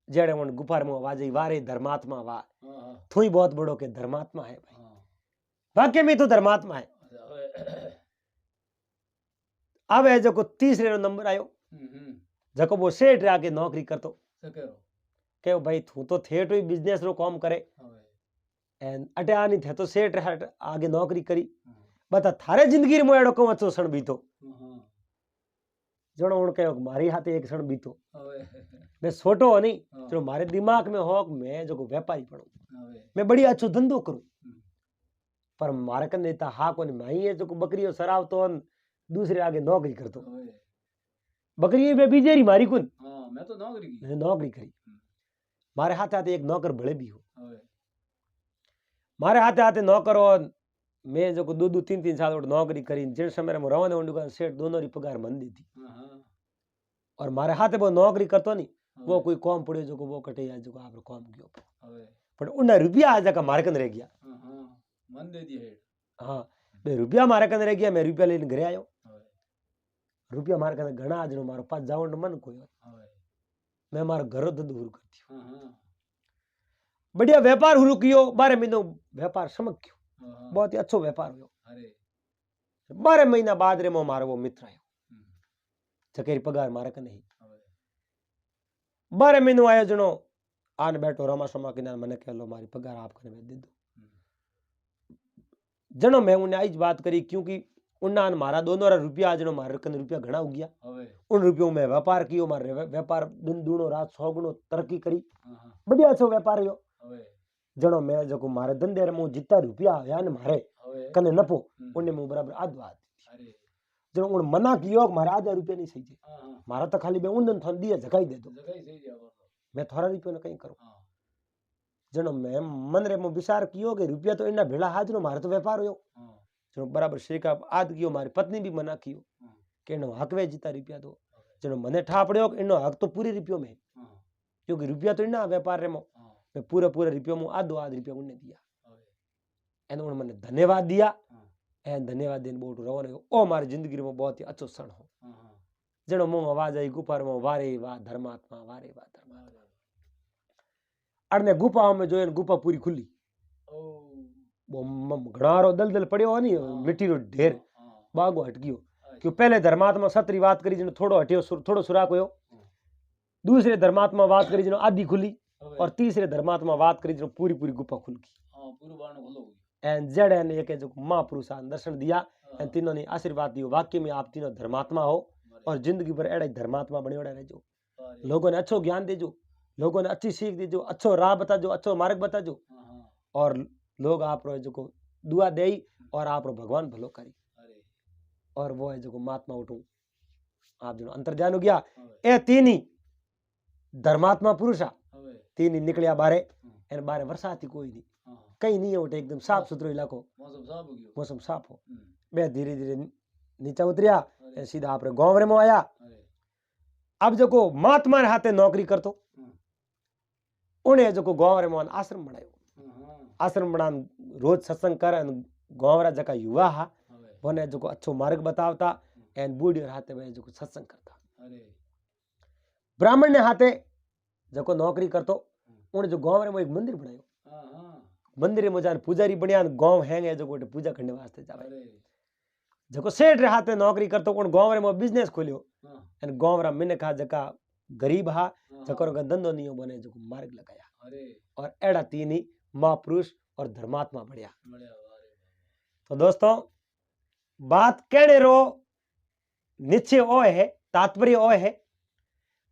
जेड़े उन गुफार में वाजे वारे धर्मात्मा वा तू ही बहुत बड़ो के धर्मात्मा है भाई वाकई में तो धर्मात्मा है अब है जो को तीसरे नंबर आयो जको वो सेठ रे आगे नौकरी करतो के भाई तू तो थेट ही बिजनेस रो काम करे एंड अटे आनी थे तो सेठ रे आगे नौकरी करी बता थारे जिंदगी में एड़ो को अच्छो क्षण बीतो जणो उन कहो मारी हाथे एक क्षण बीतो मैं छोटो हो नहीं चलो मारे दिमाग में हो मैं जो व्यापारी बनूं मैं बढ़िया अच्छो धंधो करूं पर मारे कने ता हा कोनी माई है जो बकरियों सराव तो दूसरे आगे नौकरी करतो बकरी में बीजेरी मारी कुन मैं तो नौकरी करी मारे हाथे हाथे एक नौकर भले भी हो मारे हाथे हाथे नौकर और मैं जो 2-3 साल नौकरी करी जिन समय में रवाने उन सेठ दोनों री पगार मन दी थी और मारे हाथे वो नौकरी करतो नहीं वो कोई कॉम पड़े जो वो कटे या जो आप कॉम गयो पर उन रुपया आ जाकर मारे कन रह गया मन दे दिया हाँ बे रुपया मारे कन रह गया मैं रुपया लेने घरे आयो रुपया मारे कन घना आज मारो पास जावन मन कोई मैं मारो घर धंधो शुरू कर दियो बढ़िया व्यापार शुरू कियो 12 महीनों व्यापार समझ गयो बहुत ही अच्छो व्यापार हुयो 12 महीना बाद रे मारो वो मित्र आयो जकेरी पगार मारे के नहीं 12 महीनों आयो जनो आन बैठो रमा शमा किनार मने कह लो मारी पगार आपने मैं दे दो जनो मैं उन्हें आज बात करी क्योंकि उन्ना मारा दोनों रुपया जनो मारे कन रुपया घना हो गया उन रुपयों में व्यापार कियो मारे व्यापार दिन दूनो रात 100 गुणो तरक्की करी बढ़िया छो व्यापार यो जनो मैं जको मारे धंधे रे मु जितना रुपया आया ने मारे कने नफो उन्ने मु बराबर आधो आध जनो उन मना कियो मारे आधा रुपया नहीं सही जे मारा तो खाली बे उन थन दिए जगाई दे दो मैं थोड़ा रुपया ने कहीं करूं जनो मैं मन रे मु विचार कियो कि रुपया तो इना भेड़ा हाजरो मारे तो व्यापार होयो जनो बराबर शेका आद कियो मारी पत्नी भी मना कियो कि इनो हक वे जीता रुपया दो जनो मने ठा पड़यो कि इनो हक तो पूरी रुपयो में क्योंकि रुपया तो इना व्यापार रे मो मैं पूरा रुपयो मु आधो आध रुपया उन्ने दिया एन उन मने धन्यवाद दिया एन धन्यवाद देन बोट रवानो ओ मारी जिंदगी में बहुत ही अच्छो क्षण हो जनो मु आवाज आई गुफा में वारे वाह धर्मात्मा वारे वाह धर्मात्मा अने गुफा में जो गुफा पूरी खुली वो घणारो दलदल पड़ियो हो नी मिट्टी रो ढेर बागो हट गयो क्यों पहले धर्मात्मा सतरी बात करी जनो थोड़ो हटियो थोड़ो सुराक होयो दूसरे धर्मात्मा बात करी जनो आधी खुली और तीसरे धर्मात्मा बात करी जो पूरी गुफा खुल गई एंड जड़ एन एक जो महापुरुष दर्शन दिया एंड तीनों ने आशीर्वाद दियो वाक्य में आप तीनों धर्मात्मा हो और जिंदगी भर एड़ा धर्मात्मा बने रहजो लोगों ने अच्छो ज्ञान देजो लोगों ने अच्छी सीख दीजो अच्छो राह बताजो अच्छो मार्ग बताजो और लोग आप रो जो दुआ दे और आप रो भगवान भलो करी और वो है जो महात्मा उठू आप जो अंतर्ध्यान हो गया ए तीन ही धर्मात्मा पुरुषा तीन ही निकलिया बारे एन बारे बरसाती कोई नहीं कहीं नहीं उठे एकदम साफ सुथरो इलाको मौसम साफ हो बे धीरे धीरे नीचे उतरिया सीधा आप गांव में आया अब जो महात्मा रे हाथे नौकरी करतो उन्हें जो गांव में आश्रम बनायो आश्रम बना रोज सत्संग कर गांव रा जका युवा हा वने जो अच्छो मार्ग बतावता एन बूढ़ी हाथे वे जो सत्संग करता ब्राह्मण ने हाथे जो नौकरी करतो उन्हें जो गांव में एक मंदिर बनायो मंदिर में जान पुजारी बनिया गांव हैंगे जो पूजा करने वास्ते जावे जो सेठ रे हाथे नौकरी करतो उन गांव में बिजनेस खोलियो एन गांव रा मिनख हा जका गरीब हा जकर धंधो नहीं बने जो मार्ग लगाया और एड़ा तीन ही महापुरुष और धर्मात्मा बढ़िया तो दोस्तों बात कहने रो निश्चय ओ है तात्पर्य ओ है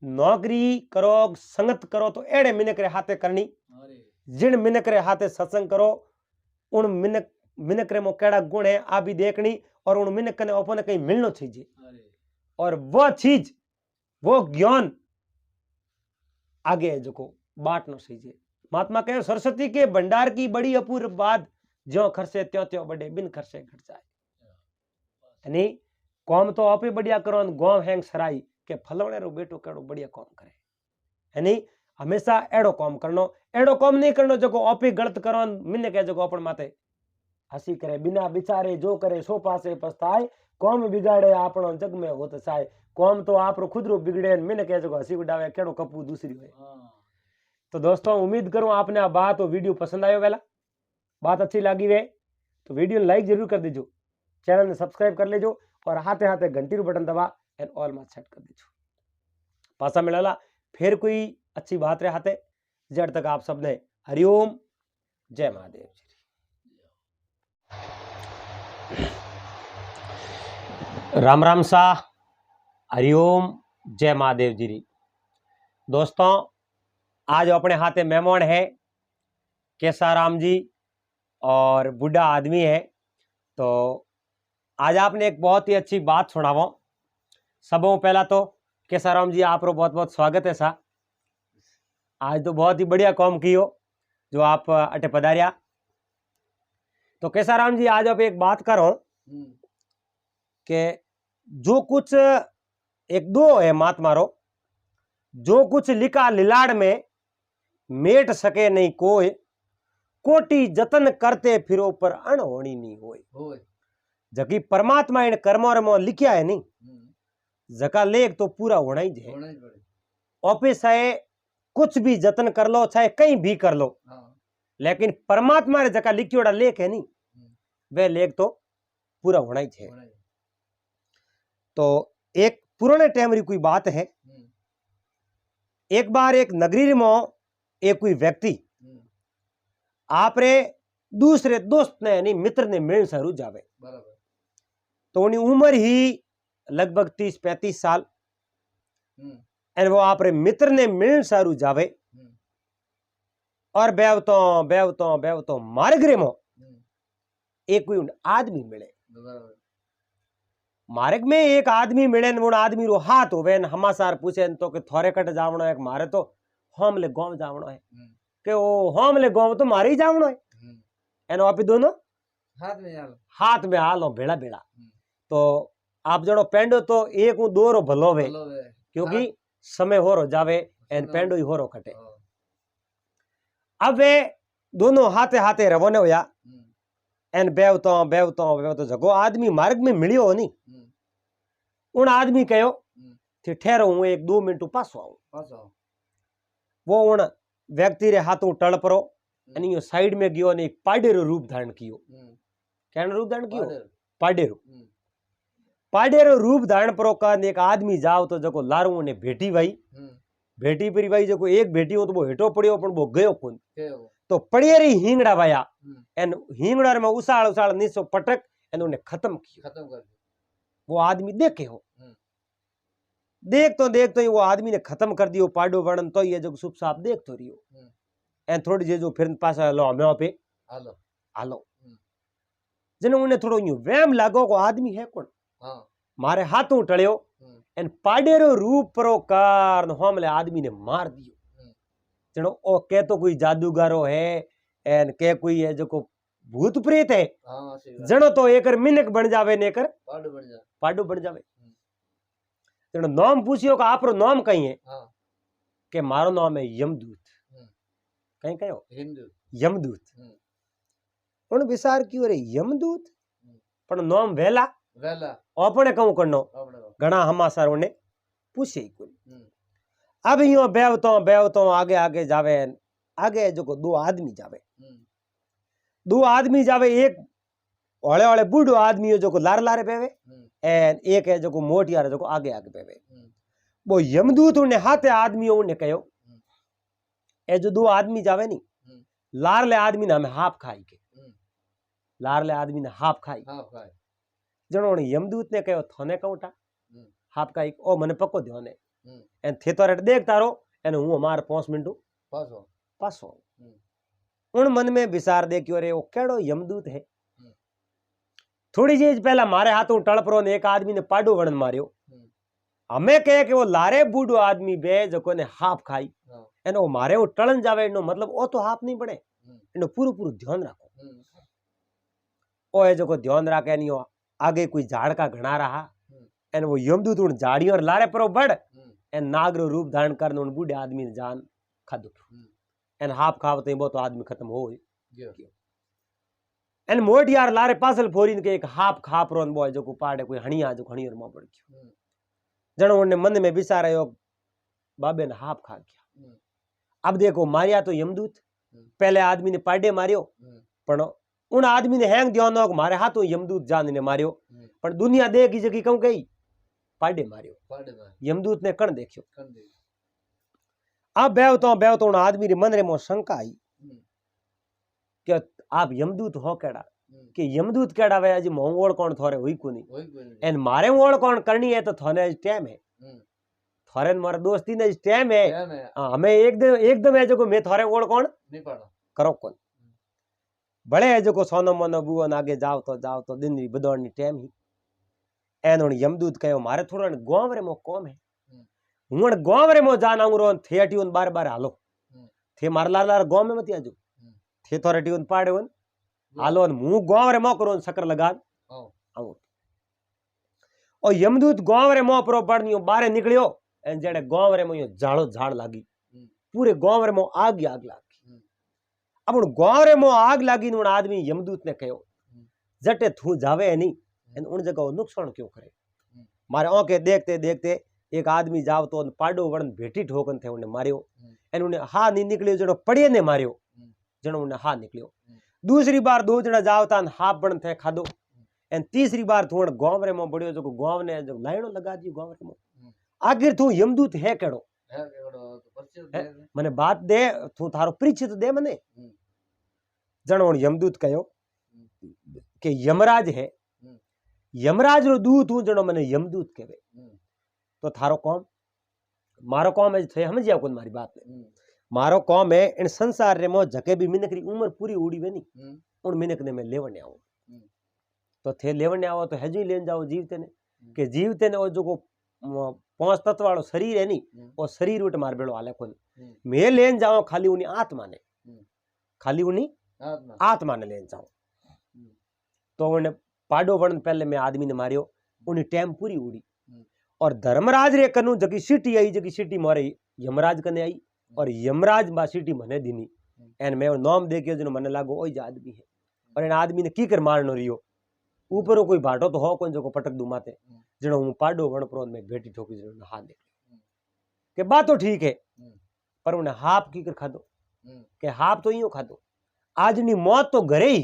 नौकरी करो संगत करो तो एड़े मिनक रे हाथे करनी जिन मिनक रे हाथे सत्संग करो उन मिनक रे मो केड़ा गुण है आ भी देखनी और उन मिनक ने अपन कहीं मिलनो चाहिए और वो चीज वो ज्ञान आगे जो को बांटनो चाहिए महात्मा कहे सरस्वती के भंडार की बड़ी अपूर्व बात ज्यों खर्चे त्यों त्यों बड़े बिन खर्चे घट जाए यानी कौम तो आपे बढ़िया करो गांव हैंग सराई के फलवणे रो बेटो केड़ो बढ़िया काम करे यानी हमेशा एड़ो काम करनो एड़ो काम नहीं करनो जो आपे गलत करो मिने कहे जो अपन माते हसी करे बिना बिचारे जो करे सो पासे पछताए कौम बिगाड़े आपनो जग में होत साए कौम तो आप रो खुद रो बिगड़े मिने कहे जो हसी उड़ावे केड़ो कपू दूसरी होए तो दोस्तों उम्मीद करूं आपने आ बात और वीडियो पसंद आयो वेला बात अच्छी लगी वे तो वीडियो लाइक जरूर कर दीजो चैनल ने सब्सक्राइब कर लेजो और हाथे हाथे घंटी रो बटन दबा एंड ऑल में सेट कर दीजो पासा मिलाला फिर कोई अच्छी बात रे हाथे जड़ तक आप सबने हरिओम जय महादेव जी राम राम सा हरिओम जय महादेव जी दोस्तों आज अपने हाथे मेहमान है केसाराम जी और बूढ़ा आदमी है तो आज आपने एक बहुत ही अच्छी बात सुनावो सबों पहला तो केसाराम जी आप बहुत बहुत स्वागत है सा आज तो बहुत ही बढ़िया काम कियो जो आप अटे पधारिया तो केसाराम जी आज आप एक बात करो कि जो कुछ एक दो है मात मारो जो कुछ लिखा लिलाड़ में मेट सके नहीं कोई कोटि जतन करते फिरो पर अणहोनी नहीं होए जकी परमात्मा इन कर्मों में लिखा है नहीं जका लेख तो पूरा होना ही है ऑफिस है कुछ भी जतन कर लो चाहे कहीं भी कर लो लेकिन परमात्मा रे जका लिखियोड़ा लेख है नहीं वे लेख तो पूरा होना ही है। होना ही। तो एक पुराने टाइम री कोई बात है, एक बार एक नगरी में एक कोई व्यक्ति आपरे दूसरे दोस्त ने यानी मित्र ने मिलने सारू जावे। बराबर। तो उनकी उम्र ही लगभग 30-35 साल, और वो आपरे मित्र ने मिलने सारू जावे और बेवतो बेवतो बेवतो मार्ग में एक कोई आदमी मिले। मार्ग में एक आदमी मिले न, वो आदमी रो हाथ होवे न हमासार पूछे न तो कि थोरे कट जावणो है, मारे तो होमले गांव जावणो है, के ओ होमले गांव तो मारे ही जावणो है। एनो आपी दोनों हाथ में हालो भेड़ा भेड़ा। तो आप जड़ो पेंडो तो एक उ दो रो भलो वे, क्योंकि समय हो रो जावे एन पेंडो ही हो रो कटे। अब वे दोनों हाथे हाथे रवाना होया एन बेवतो बेवतो बेवतो जगो आदमी मार्ग में मिलियो हो नी, उन आदमी कहो थे ठहरो हूं 1-2 मिनट पासो आऊं। वो उन व्यक्ति रे हाथों टल परो अनि यो साइड में गयो ने एक पाडे रो रूप धारण कियो। कैन रूप धारण कियो? पाडे रो। पाडे रो रूप धारण परो का एक आदमी जाओ तो जको लारू ने भेटी भाई, भेटी परी भाई जको एक भेटी हो तो वो हेटो पड़ियो पण वो गयो कोन। तो पड़िया री हींगड़ा भाया एन हींगड़ा में उसाल उसाल नीचो पटक एन उन्हें खत्म कियो। खत्म कर दियो। वो आदमी देखे हो, देख तो ही वो आदमी ने खत्म कर दियो पाडो वर्णन। तो ये जो सुप साप देख तो रियो एन थोड़ी जे जो फिर पासा लो हमें पे हालो हालो जने उन्हें थोड़ो यूं वहम लागो को आदमी है कौन। मारे हाथों टळ्यो एन पाडेरो रूप परो कार होमले आदमी ने मार दियो। जनो ओ के तो कोई जादूगारो है एन के कोई है जो को भूत प्रेत है। जनो तो एकर मिनक बन जावे ने एकर पाडो बन जावे। जनो नाम पूछियो का आपरो नाम कई है के मारो नाम है यमदूत। कहीं कहो यमदूत। उन विचार क्यों रे यमदूत पण नाम वेला वेला अपने कहूं करनो घना हमासारों ने पूछे ही कोई। अब यो बेवतो आगे आगे जावे, आगे जो को 2 आदमी जावे। 2 आदमी जावे, एक ओले ओले बूढ़ो आदमी है जो को लार लारे बेवे एन एक है जो को मोटियार जो को आगे आगे बेवे। वो यमदूत उन्हें हाथे आदमी उन्हें कहो ए जो 2 आदमी जावे नी लारले आदमी ने हमें हाफ खाई के, लारले आदमी ने हाफ खाई। जनो ने यमदूत ने कहो थने कौटा हाफ खाई ओ मने पक्को ध्यो ने एन थे तो रेट देख तारो एन हूं हमार 5 मिनट पासो। उन मन में विचार दे क्यों रे वो केड़ो यमदूत है। थोड़ी चीज पहला मारे हाथों टड़परो ने एक आदमी ने पाडो वणन मारियो। हमें कहे कि वो लारे बूढ़ो आदमी बे जको ने हाफ खाई एनो मारे वो टलन जावे नो मतलब ओ तो हाफ नहीं बने एनो पूरो पूरो ध्यान रखो। ओ है जो को ध्यान राखे नहीं आगे कोई झाड़ का घना रहा एन वो यमदूत उन झाड़ियों लारे परो बड़ एन नागरो रूप धारण करने उन बूढ़े आदमी ने जान खादो एन हाफ खावते वो तो आदमी खत्म हो गयो। एन मोट यार लारे पासल फोरीन के एक हाफ खाप रोन बॉय जो को पाड़े कोई हणिया जो हणियर में पड़ गयो। जनो उन्हें मन में विचार आयो बाबे ने हाफ खा गया। अब देखो मारिया तो यमदूत, पहले आदमी ने पाडे मारियो पण उन आदमी ने हैंग दियो नो मारे हाथों यमदूत जान ने मारियो पण दुनिया देखी जगी कहूं गई पाडे मारियो। यमदूत ने कण देखियो। अब बेवतो उन आदमी रे मन रे मो शंका आई कि आप यमदूत हो केड़ा कि यमदूत केड़ा वे आज मोंगोल कौन थोरे हुई कोनी एन मारे ओळ कौन करनी है तो थने टाइम है थोरे मारे दोस्ती ने टाइम है हमें एकदम है जो को मैं थोरे ओळ कौन नहीं पड़ा करो कौन बड़े है जो को सोनो मोनो बुवन आगे जाओ तो दिन री बदौड़नी टाइम ही एन उन यमदूत कहो मारे थोड़ा गांव रे मो कौम है हूं गांव रे मो जान आऊं रो थे टी उन बार हालो थे मार लार गांव में मत आजो थे थोड़े टी उन पाड़े उन हालो मुंह गांव रे मो करो शक्कर लगान आओ और यमदूत गांव रे मो परो पड़नियो बारे निकलियो एन जेड़े गांव रे मो झाड़ो झाड़ लागी पूरे गांव रे मो आग लागी। अब उन गांव रे मो आग लागी उन आदमी यमदूत ने कहो जटे थू जावे नहीं एन उन जगह नुकसान क्यों करे। मारे आंखें देखते देखते एक आदमी जाव तो पाडो वरण भेटी ठोकन थे उन्हें मारियो एन उन्हें हा नहीं निकलियो जड़ो पड़िए ने मारियो जनो उन्हें हा निकलियो। दूसरी बार 2 जना जावता हाफ बन थे खादो एन तीसरी बार थोड़ गांव रे में बड़ियो जो गांव ने जो लाइनो लगा दी गांव रे में आखिर तू यमदूत है केड़ो मने बात दे तू थारो परिचित दे मने जणो यमदूत कयो के यमराज है यमराज रो दूत हूं जणो मने यमदूत कहवे तो थारो कौम मारो कौम है थे समझिया कोन मारी बात ने मारो कौम है इन संसार रे मो जके भी मिनक री उम्र पूरी उड़ी वे नी उन मिनक ने मैं लेवने आओ तो थे लेवने आओ तो हजू लेन जाओ जीवते ने के जीवते ने ओ जो को 5 तत्व वालो शरीर है नी ओ शरीर उठ मार बेड़ो हाले कोन मैं लेन जाओ खाली उनी आत्मा ने खाली उनी आत्मा ने लेन जाओ तो उन्हें पाडो वर्ण पहले मैं आदमी ने मारियो उन्हें टाइम पूरी उड़ी और धर्मराज रे कनु जकी सिटी मारे यमराज कने आई और यमराज बा सिटी मने दीनी एन मैं नाम देखियो जनो मने लागो ओई आदमी है और इन आदमी ने की कर मारनो रियो ऊपर कोई भाटो तो हो कोन जो पटक दू माते जनो हूं पाडो वर्ण प्रोन में बेटी ठोकी जनो हाथ दे के बात तो ठीक है पर उन्हें हाप की कर खादो के हाप तो यूं खादो आज नी मौत तो घरे ही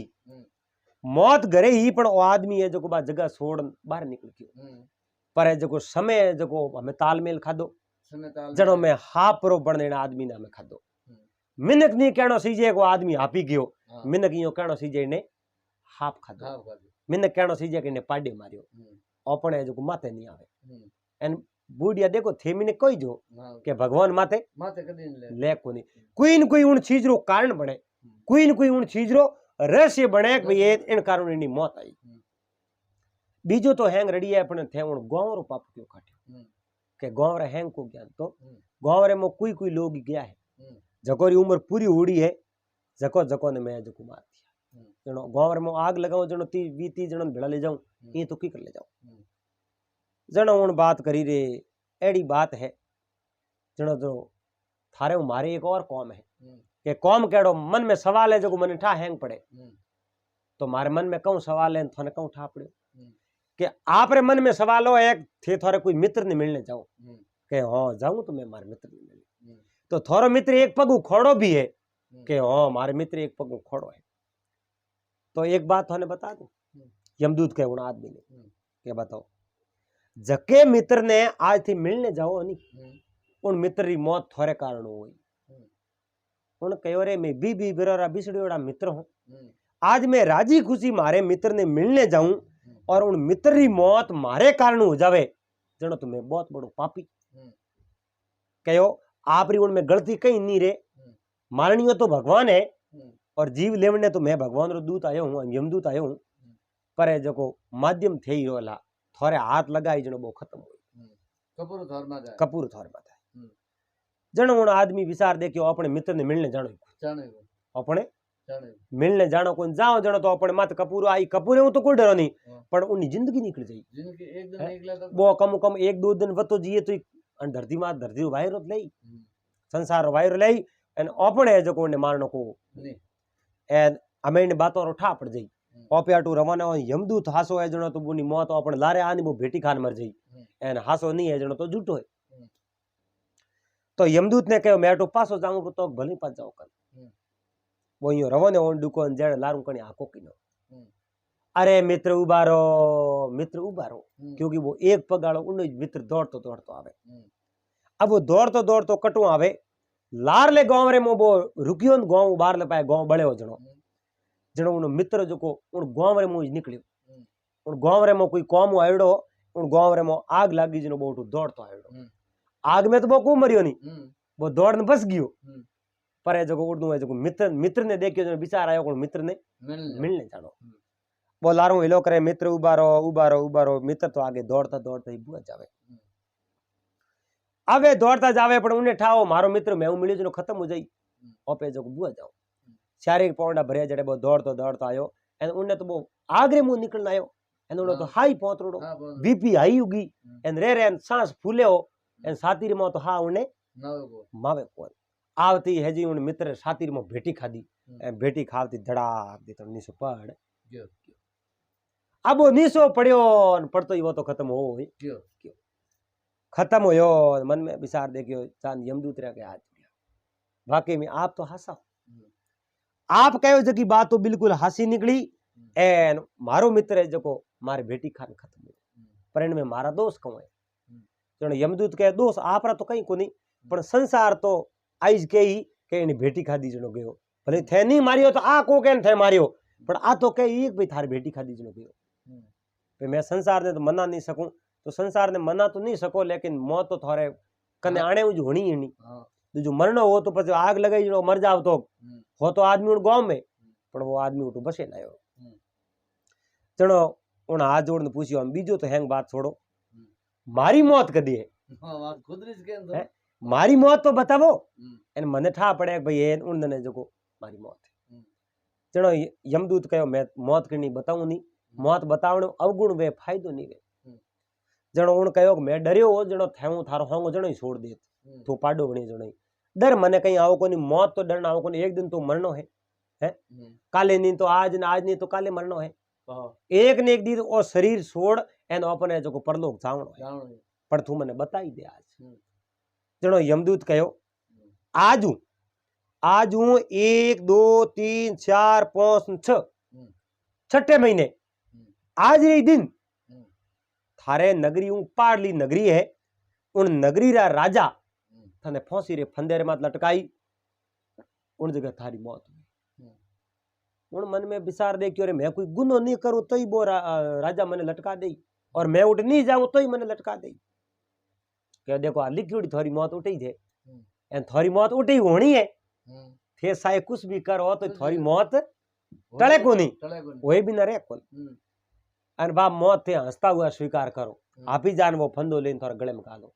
मौत घरे ही पण ओ आदमी है जो बा जगह छोड़ बाहर निकल गयो पर जो समय जो हमें तालमेल खादो जनो में हापरो बनने आदमी ने हमें खादो मिनक नहीं कहनो सीजे को आदमी हापी गयो मिनक यो कहनो सीजे ने हाप खादो मिनक कहनो सीजे के ने पाडे मारियो अपने जो माथे नहीं आवे एन बूढ़िया देखो थे मिने कोई जो के भगवान माथे माथे कदी ले कोई न कोई उन चीज रो कारण बने कोई न कोई उन चीज रो रहस्य बने कि ये इन कारण इनी मौत आई बीजो तो हैंग रड़ी है अपने थे उन गांव रो पाप क्यों काट्यो के गांव रे हैंग को ज्ञान तो गांव रे में कोई लोग गया है जको री उम्र पूरी उड़ी है जको ने मैं जको मार दिया जनो गांव रे में आग लगाओ जनो 20-30 जन भेड़ा ले जाऊं ये तो की कर ले जाऊं जनो उन बात करी रे एड़ी बात है जनो जो थारे मारे एक और कौम है के कौम केड़ो मन में सवाल है जो मन ठा हैंग पड़े तो मारे मन में कहूं सवाल है थाने कहूं ठा पड़े कि आप रे मन में सवाल हो एक थे थारे कोई मित्र ने मिलने जाओ के हां जाऊं तो मैं मारे मित्र ने मिले तो थारो मित्र एक पग खोड़ो भी है के हां मारे मित्र एक पग खोड़ो है तो एक बात थाने बता दूं यमदूत के उन आदमी ने के बताओ जके मित्र ने आज थी मिलने जाओ नी उन मित्र री मौत थारे कारण हुई उन कहो रे मैं बी बिरोरा बिसड़ियोड़ा मित्र हूं आज मैं राजी खुशी मारे मित्र ने मिलने जाऊं और उन मित्र री मौत मारे कारण हो जावे जनो तो मैं बहुत बड़ो पापी कहो आप री उनमें गलती कहीं नहीं रे मारनियो तो भगवान है और जीव लेवने तो मैं भगवान रो दूत आयो हूं यमदूत आयो हूं पर जो माध्यम थे ही रोला थोड़े हाथ लगाई जनो बो खत्म हो कपूर थोर में जाए जनो उन आदमी विचार देखियो अपने मित्र ने मिलने जानो अपने मिलने जानो कोई जाओ जनो तो अपने मत कपूर आई कपूर हूं तो कोई डरो नहीं पर उनकी जिंदगी निकल जाई वो कम 1-2 दिन वतो जिए तो धरती मां धरती वायरो ले संसार वायरो ले एन अपने जो कोने मारनो को एन हमें इन बातों रो ठा पड़ जाई ओपियाटू रवाना हो यमदूत हासो है जनो तो बुनी मौत अपने लारे आनी वो भेटी खान मर जाई एन हासो नहीं है जनो तो झूठो है तो यमदूत ने कहो मैं तो पासो जाऊं तो भले पास जाओ कर वो यो रवाने ओन दुकान जेड़ लारू कणी आको किनो अरे मित्र उबारो क्योंकि वो एक पगाड़ो उन मित्र दौड़तो आवे अब वो दौड़तो कटू आवे लार ले गांव रे मो वो रुकियो न गांव बाहर ले पाए गांव बड़े हो जनो उन मित्र जो को उन गांव रे मो निकलियो उन गांव रे मो कोई कौम आयड़ो उन गांव रे मो आग लागी जनो बोटू दौड़तो आयड़ो आग में तो वो को मरियो नहीं वो दौड़न बस गयो पर है जो उड़दू है जो मित्र ने देखियो जो विचार आयो को मित्र ने मिलने जानो वो लारू हिलो करे मित्र उबारो मित्र तो आगे दौड़ता ही बुआ जावे आवे दौड़ता जावे पर उन्हें ठाओ मारो मित्र मैं मिली जो खत्म हो जाई ओपे जो बुआ जाओ शारीरिक पौंडा भरे जड़े वो दौड़ता आयो एन उन्हें तो वो आगरे मुंह निकलना आयो एन उन्हें तो हाई पहुंचड़ो बीपी हाई उगी एन रे सांस फूले हो एन सातीर में तो हा उन्हें मावे कोन आवती है जी उन मित्र सातीर में भेटी खादी भेटी खावती धड़ाक दी तो नीसो पड़ अब वो नीसो पड़ियो पड़तो ही वो तो खत्म हो क्यों खत्म होयो मन में विचार देखियो चांद यमदूत रे के हाथ गया वाकई में आप तो हंसा आप कहो जकी बात तो बिल्कुल हंसी निकली एन मारो मित्र है जको मारे भेटी खान खत्म हो पर इनमें मारा दोष कौन है जण यमदूत कहे दोष आपरा तो कहीं कोनी पण संसार तो आईज कही के इनी भेटी खाधी जणो गयो भले थे नहीं मारियो तो आ को केन थे मारियो पण आ तो कही एक भाई थारी भेटी खाधी जणो गयो पे मैं संसार ने तो मना नहीं सकूं तो संसार ने मना तो नहीं सको लेकिन मौत तो थारे कने आने जो होनी ही नहीं जो मरनो हो तो પછી आग लगाई जणो मर जाव तो हो तो आदमी उन गांव में पण वो आदमी उठो बसे ना आयो जणो उन हाथ जोड़ने पूछियो हम बीजो तो हैंग बात छोड़ो मारी मौत कदी है मारी मौत तो बतावो एन मने ठा पड़े भाई एन उन ने जो मारी मौत है जणो यमदूत कहो मैं मौत करनी बताऊं नहीं मौत बतावण अवगुण वे फायदो नहीं वे जणो उन कहो मैं डरियो हो जणो थेऊ थारो होंगो जणो छोड़ दे तो पाडो बणी जणो डर मने कहीं आओ कोनी मौत तो डरना आओ कोनी एक दिन तो मरनो है काले नहीं तो आज नहीं तो काले मरनो है एक ने एक दिन ओ शरीर छोड़ एन अपने जो परलोक जावणो है पर तू मने बताई दे आज जणो यमदूत कहो आजू आजू 1 2 3 4 5 6 छठे महीने आज रे दिन थारे नगरी पाड़ली नगरी है उन नगरी रा राजा थाने फांसी रे फंदेरे मात लटकाई उन जगह थारी मौत हुई उन मन में विचार दे कि अरे मैं कोई गुनो नहीं करूं तो ही वो राजा मने लटका दे और मैं उठ नहीं जाऊं तो ही मने लटका दे क्या देखो आ लिखी थारी मौत उठी थे एन थारी मौत उठी होनी है थे साए कुछ भी करो तो थारी मौत टले को नहीं वही भी न रहे कोन अन बाप मौत थे हंसता हुआ स्वीकार करो आप ही जान वो फंदो लेन थोड़ा गले में कालो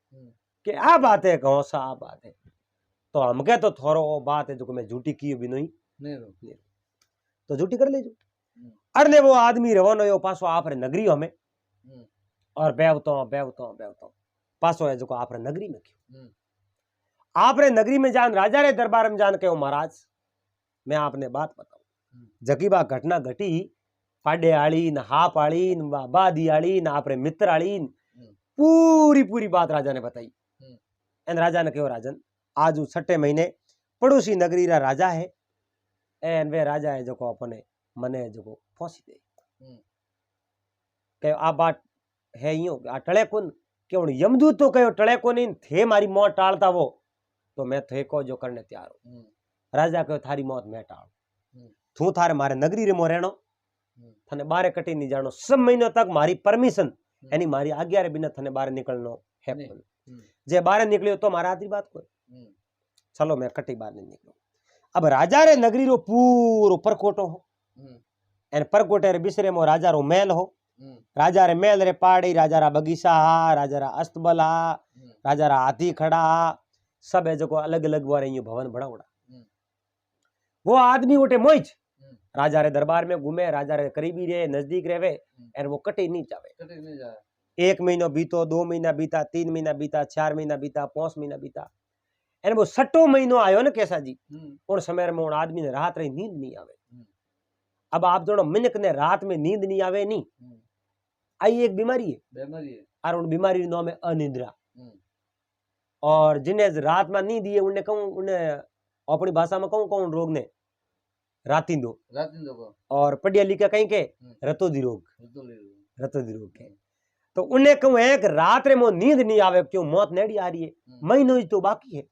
कि आ बात है कहो सा आ बात है तो हम कह तो थोरो बात है जो मैं झूठी की भी नहीं तो झूठी कर ले जो अरले वो आदमी रवानो यो पासो आप रे नगरी हमें और बेवतो पासो है जो आप रे नगरी में क्यों आप रे नगरी में जान राजा रे दरबार में जान के महाराज मैं आपने बात बताऊं जकीबा घटना घटी पाडे आली न हाप आली न बादी आली न आपरे मित्र आली पूरी पूरी बात राजा ने बताई एन राजा ने कहो राजन आज 6 महीने पड़ोसी नगरी रा राजा है एन वे राजा है जो अपने मने जो फांसी दे कहो आ बात है यूं आ टळे कोन के उन यमदूत तो कहो टळे कोन थे मारी मौत टालता वो तो मैं थे को जो करने तैयार हूं राजा कहो थारी मौत मैं टाल तू थारे मारे नगरी रे मो रहनो थने बारे कटी नहीं जानो सब महीनों तक मारी परमिशन यानी मारी आज्ञा रे बिना थने बारे निकलनो है जे बारे निकलियो तो मारा आधी बात कोई चलो मैं कटी बार नहीं निकलो अब राजा रे नगरी रो पूरो परकोटो हो एन परकोटे रे बिसरे मो राजा रो महल हो राजा रे महल रे पाड़ी राजा रा बगीचा राजा रा अस्तबल राजा रा हाथी खड़ा सब है जो अलग अलग वारे ये भवन बड़ा वो आदमी उठे मोइच राजा रे दरबार में घूमे राजा रे करीबी रे नजदीक रहे और वो कटे नहीं जावे 1 महीना बीतो 2 महीना बीता 3 महीना बीता 4 महीना बीता 5 महीना बीता एन वो 6ठो महीनो आयो न कैसा जी उन समय में उन आदमी ने रात रे नींद नहीं आवे अब आप जो मिनक ने रात में नींद नहीं आवे नहीं आई एक बीमारी है और उन बीमारी नाम है अनिद्रा और जिन्हें रात में नींद दिए उन्हें कहूं उन्हें अपनी भाषा में कहूं रोग ने रातिंदो और पढ़िया लिखा कहीं के रतोदी रोग के तो उन्हें कहूं है कि रात रे मो नींद नहीं आवे क्यों मौत नेड़ी आ रही है महीनो ही तो बाकी है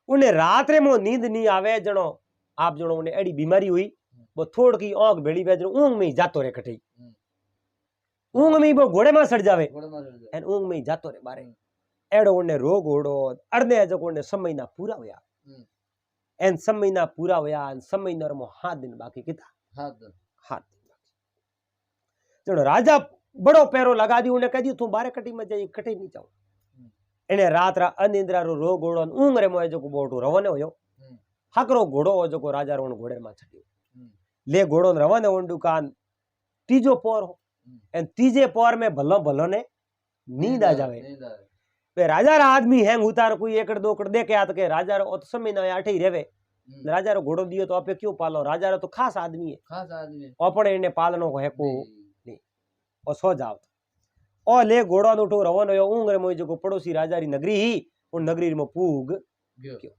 उन्हें रात रे मो नींद नहीं आवे जनो आप जनो उन्हें एड़ी बीमारी हुई वो थोड़ की आंख भेड़ी वे ऊंग में ही जातो रे कठई ऊंग में ही वो घोड़े में सड़ जावे एन ऊंग में ही जातो रे बारे एड़ो उन्हें रोग होड़ो अर्धे जो उन्हें 6 महीना पूरा होया एन 6 महीना पूरा होया एन 6 महीना रो 7 दिन बाकी किता 7 दिन बाकी जनो राजा बड़ो पैरो लगा दी उन्हें कह दी तू बारे कटी में जाई कटे नहीं जाओ एने रात रा अनिंद्रा रो रोग होड़ो ऊंग रे मोए जो बोटो रवाने होयो हकरो घोड़ो हो जो राजा रो घोड़े में छड्यो ले घोड़ो रवाने होन दुकान तीजो पोर हो एन तीजे पोर में भलो भलो ने नींद आ जावे वे राजा रा आदमी हैंग उतार कोई एकड़ दोकड़ दे के आत के राजा रो तो समय ना आठे ही रेवे राजा रो घोड़ो दियो तो आपे क्यों पालो राजा रो तो खास आदमी है अपने इने पालनो को है को नहीं और सो जाओ ओ ले घोड़ो उठो रवन होयो ऊंग रे मोई जो पड़ोसी राजा री नगरी ही उन नगरी में पूग गयो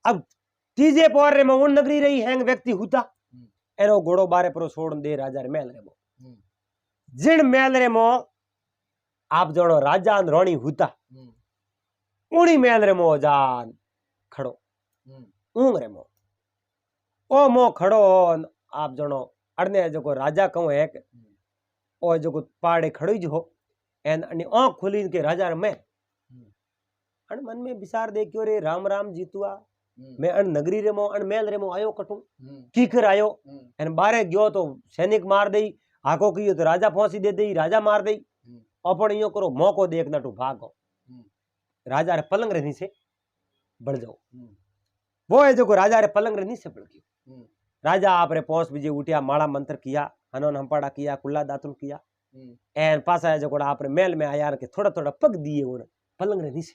अब तीजे पोर रे में उन नगरी रही हैंग व्यक्ति हुता एनो घोड़ो बारे पर छोड़ दे राजा रे महल रे जिन मेल रे मो आप जणो राजा न रोणी हुता उणी मेल रे मो जान खड़ो ऊंग रे मो ओ मो खड़ो न आप जणो अड़ने जो राजा कहूं है कि ओ जो पाड़े खड़ी जो एन अनि आंख खुली के राजा रे मैं अण मन में विचार देखियो रे राम राम जीतुआ मैं अण नगरी रे मो अण मेल रे मो आयो कटू की कर आयो एन बारे गयो तो सैनिक मार दई हाको कियो तो राजा फांसी दे दई राजा मार दई अपन यो करो मौको देख नटू भागो राजा रे पलंग रे नीचे बढ़ जाओ वो है जो राजा रे पलंग रे नीचे बढ़ गयो राजा आप रे पहुंच बीजे उठिया माड़ा मंत्र किया हनन हंपाड़ा किया कुल्ला दातुन किया एन पासा जो आप रे मेल में आया के थोड़ा थोड़ा पग दिए उन पलंग रे नीचे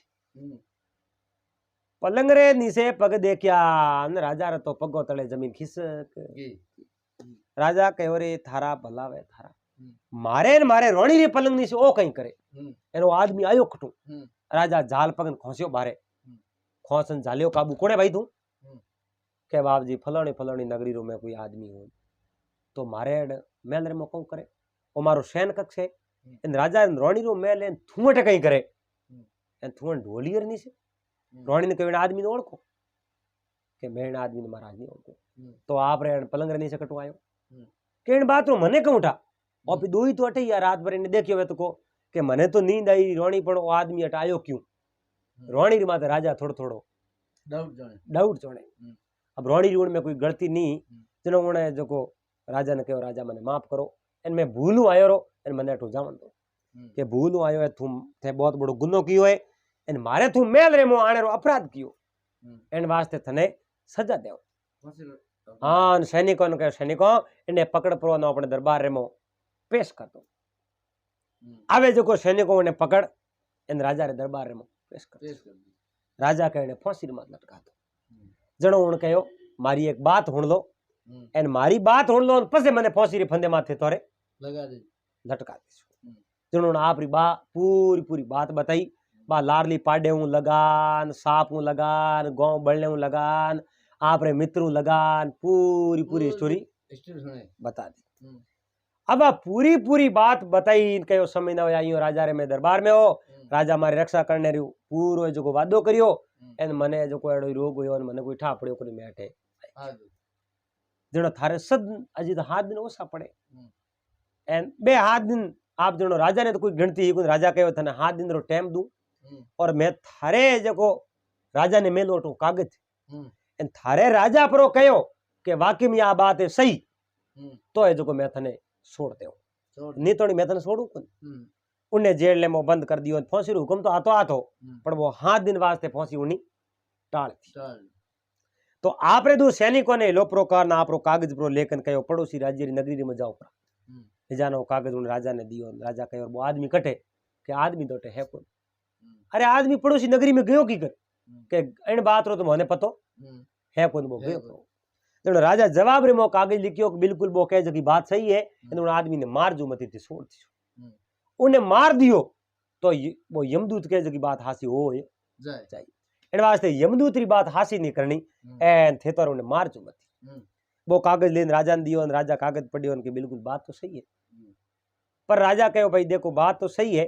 पलंग रे नीचे पग देखिया राजा रे तो पगो तले जमीन खिसक राजा कहो रे थारा भलावे थारा मारे न मारे रोणी रे पलंग नीचे ओ कहीं करे एनो आदमी आयो खटू राजा झाल पगन खोस्यो बारे खोसन झालियो काबू कोने भाई तू के बाप जी फलाणी फलाणी नगरी रो में कोई आदमी हो तो मारे मेल रे मो कौन करे ओ मारो सैन कक्ष है इन राजा रोणी रो मेल एन थुवट कहीं करे एन थुवन ढोलियर नीचे रोणी ने कहे आदमी ने ओळखो के मैं आदमी ने मारा आदमी ओळखो तो आप रे पलंग रे नीचे कटू आयो के बात रो मने कहूं था और दो ही तो अटे यार रात भर ने देखियो वे तो को के मने तो नींद आई रोणी पण ओ आदमी अट आयो क्यों रोणी री माते राजा थोड़ो थोड़ो डाउट जाने अब रोणी री में कोई गलती नहीं जनो उणे जो राजा ने कहो राजा मने माफ करो एन मैं भूलू आयो रो एन मने अटू जावन दो के भूलू आयो है तुम थे बहुत बड़ो गुनो कियो है एन मारे तू मेल रे मो आने रो अपराध कियो एन वास्ते थने सजा देव हाँ सैनिकों ने कहो सैनिकों इन्हें पकड़ परो न अपने दरबार रे मो पेश कर दो आवे जो सैनिकों ने पकड़ इन राजा रे दरबार रे मो पेश कर राजा कहने फांसी रे माथ लटका दो जणो उन कहो मारी एक बात हुण लो एन मारी बात हुण लो पसे मने फांसी रे फंदे माथे तोरे लगा दे लटका दे जणो आप री बा पूरी पूरी बात बताई बा लारली पाडे हूं लगान साप हूं लगान गांव बळने हूं लगान आप रे मित्र हूं लगान पूरी पूरी स्टोरी बता दी अब पूरी पूरी बात बताई कहो समय ना आयो राजा रे मैं दरबार में हो राजा मारी रक्षा करने रू पूरो जो वादो करियो एन मने जो एड़ो रोग होयो मने कोई ठा पड़ियो कोई मैठे जणो थारे सद अजी तो हाथ दिन ओसा पड़े एन बे हाथ दिन आप जणो राजा ने तो कोई गिनती ही कोई राजा कहो थने हाथ दिन रो टाइम दू और मैं थारे जो राजा ने मेलो तो कागज एन थारे राजा परो कहो के वाकई में आ बात है सही तो है जो मैं थने छोड़ दे नहीं तो मैं तने छोड़ू कौन उन्हें जेल ले मो बंद कर दियो फांसी रो हुक्म तो आतो पर वो 7 दिन वास्ते फांसी उनी टाल थी तो आप रे दो सैनिकों ने लो प्रकार ना आपरो कागज प्रो लेकन कहो पड़ोसी राज्य री नगरी में जाओ पर जानो कागज उन राजा ने दियो राजा कहो वो आदमी कटे के आदमी दोटे है कौन अरे आदमी पड़ोसी नगरी में गयो की कर के इन बात रो तो मने पतो है कौन वो गयो तो राजा जवाब रे मो कागज लिखियो बिल्कुल वो कहे की बात सही है उन आदमी ने मार जो मती थी छोड़ दियो उन्हें मार दियो तो वो यमदूत कहे की बात हासी हो जाए इन वास्ते यमदूत री बात हासी नहीं करनी एन थे तो उन्हें मार जो मती वो कागज लेन राजा ने दियो राजा कागज पढ़ियो उनकी बिल्कुल बात तो सही है पर राजा कहो भाई देखो बात तो सही है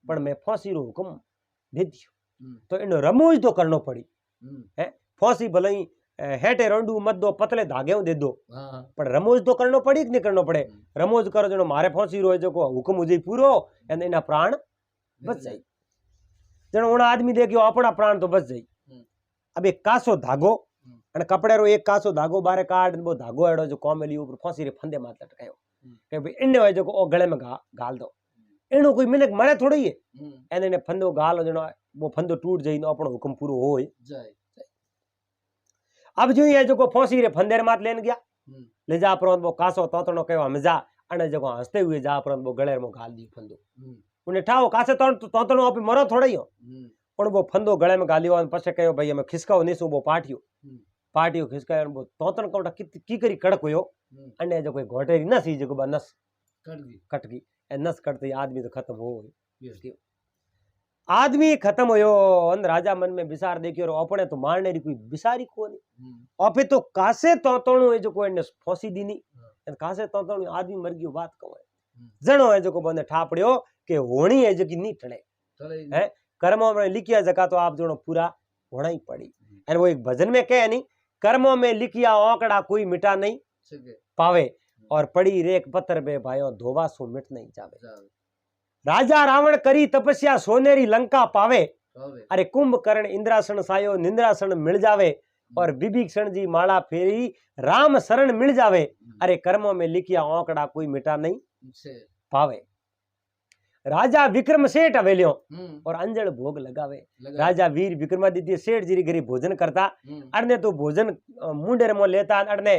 पर मैं फांसी रो हुक्म दे दियो तो इन रमूज तो करनो पड़ी है फांसी भले ही हेटे रंडू मत दो पतले धागे दे दो पर रमोज तो करनो पड़ी कि नहीं करनो पड़े रमोज करो जो मारे फांसी रोए जो हुक्म हो जाए पूरो एन इना प्राण बच जाए जनो उन आदमी देखियो अपना प्राण तो बच जाए अब एक कासो धागो अने कपड़े रो एक कासो धागो बारे काट वो धागो एड़ो जो कॉमेली ऊपर फांसी रे फंदे माथ लटकायो के भाई इने होय जो ओ गले में गाल दो एनो कोई मिनक मरे थोड़ी है एने फंदो गाल जनो वो फंदो टूट जाई नो अपनो हुक्म पूरो होय जाए अब जो ये जो फांसी रे फंदेर मात लेन गया ले जा परंत वो कासो तोतनो कहो हम जा अने जो हंसते हुए जा परंत वो गले में गाल दी फंदो उन्हें ठाओ कासे तोतनो आप मरो थोड़ा ही हो पण वो फंदो गले में गालियो और पछे कहो भाई हमें खिसकाओ नहीं सो वो पाटियो खिसकायो वो तोतन कोटा की करी कड़क होयो अने जो कोई घोटेरी न सी जो नस कट गई ए नस कटते आदमी तो खत्म हो आदमी खत्म होयो अन राजा मन में विचार देखियो और अपने तो मारने री कोई विचारी कोनी आपे तो कासे तोतणो है जो कोई ने फांसी दीनी कासे तोतणो आदमी मर गयो बात कहो जणो है जो बंदे ठापड़ियो के होनी है जो कि नहीं टणे है कर्मों में लिखिया जका तो आप जो पूरा होना ही पड़ी। एंड वो एक भजन में कहे नहीं, कर्मों में लिखिया आंकड़ा कोई मिटा नहीं पावे और पड़ी रेख पत्थर बे भाइयों धोवा सो मिट नहीं जावे। राजा रावण करी तपस्या सोनेरी लंका पावे, अरे कुंभकर्ण इंद्रासन सायो निंद्रासन मिल जावे और विभीषण जी माला फेरी राम शरण मिल जावे। अरे कर्मों में लिखिया आंकड़ा कोई मिटा नहीं पावे। राजा विक्रम सेठ अवेलियो और अंजल भोग लगावे। राजा वीर विक्रमादित्य सेठ जी घरी भोजन करता अरने तो भोजन मुंडे रमो लेता अरने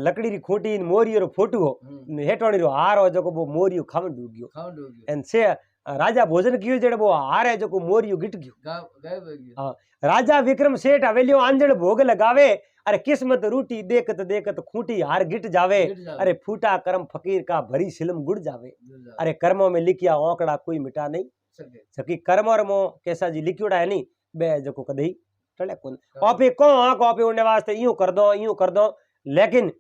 लकड़ी री खोटी मोरियो रो फोटो हेटोणी रो हार हो जो वो मोरियो खावन डूब गयो एन से राजा भोजन कियो जेड़े वो हार है जो मोरियो गिट गयो। राजा विक्रम सेठ अवेलियो अंजल भोग लगावे, अरे किस्मत रूटी देखत देखत खूंटी हार गिट जावे। अरे फूटा कर्म फकीर का भरी सिलम गुड़ जावे। अरे कर्मों में लिखिया आंकड़ा कोई मिटा नहीं सकी। कर्म और मो कैसा जी लिखियोड़ा है नहीं बे जो कदई टले कोन आपे को आपे उड़ने वास्ते यूं कर दो लेकिन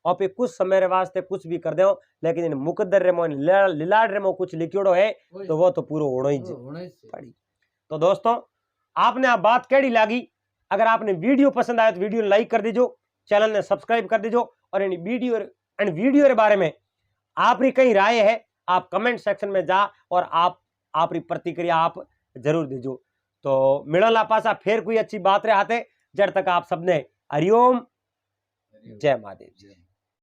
आपे कुछ समय रे वास्ते कुछ भी कर दो लेकिन इन मुकद्दर रे मो लिलाड़ रे मो कुछ लिखियोड़ो है तो वो तो पूरा होना ही पड़ी। तो दोस्तों आपने आ बात केड़ी लागी? अगर आपने वीडियो पसंद आया तो वीडियो लाइक कर दीजो, चैनल ने सब्सक्राइब कर दीजो और इन वीडियो के बारे में आपकी कई राय है आप कमेंट सेक्शन में जा और आप आपकी प्रतिक्रिया आप जरूर दीजो। तो मिलला पासा फिर कोई अच्छी बात रहे आते जब तक आप सबने हरिओम जय महादेव जी।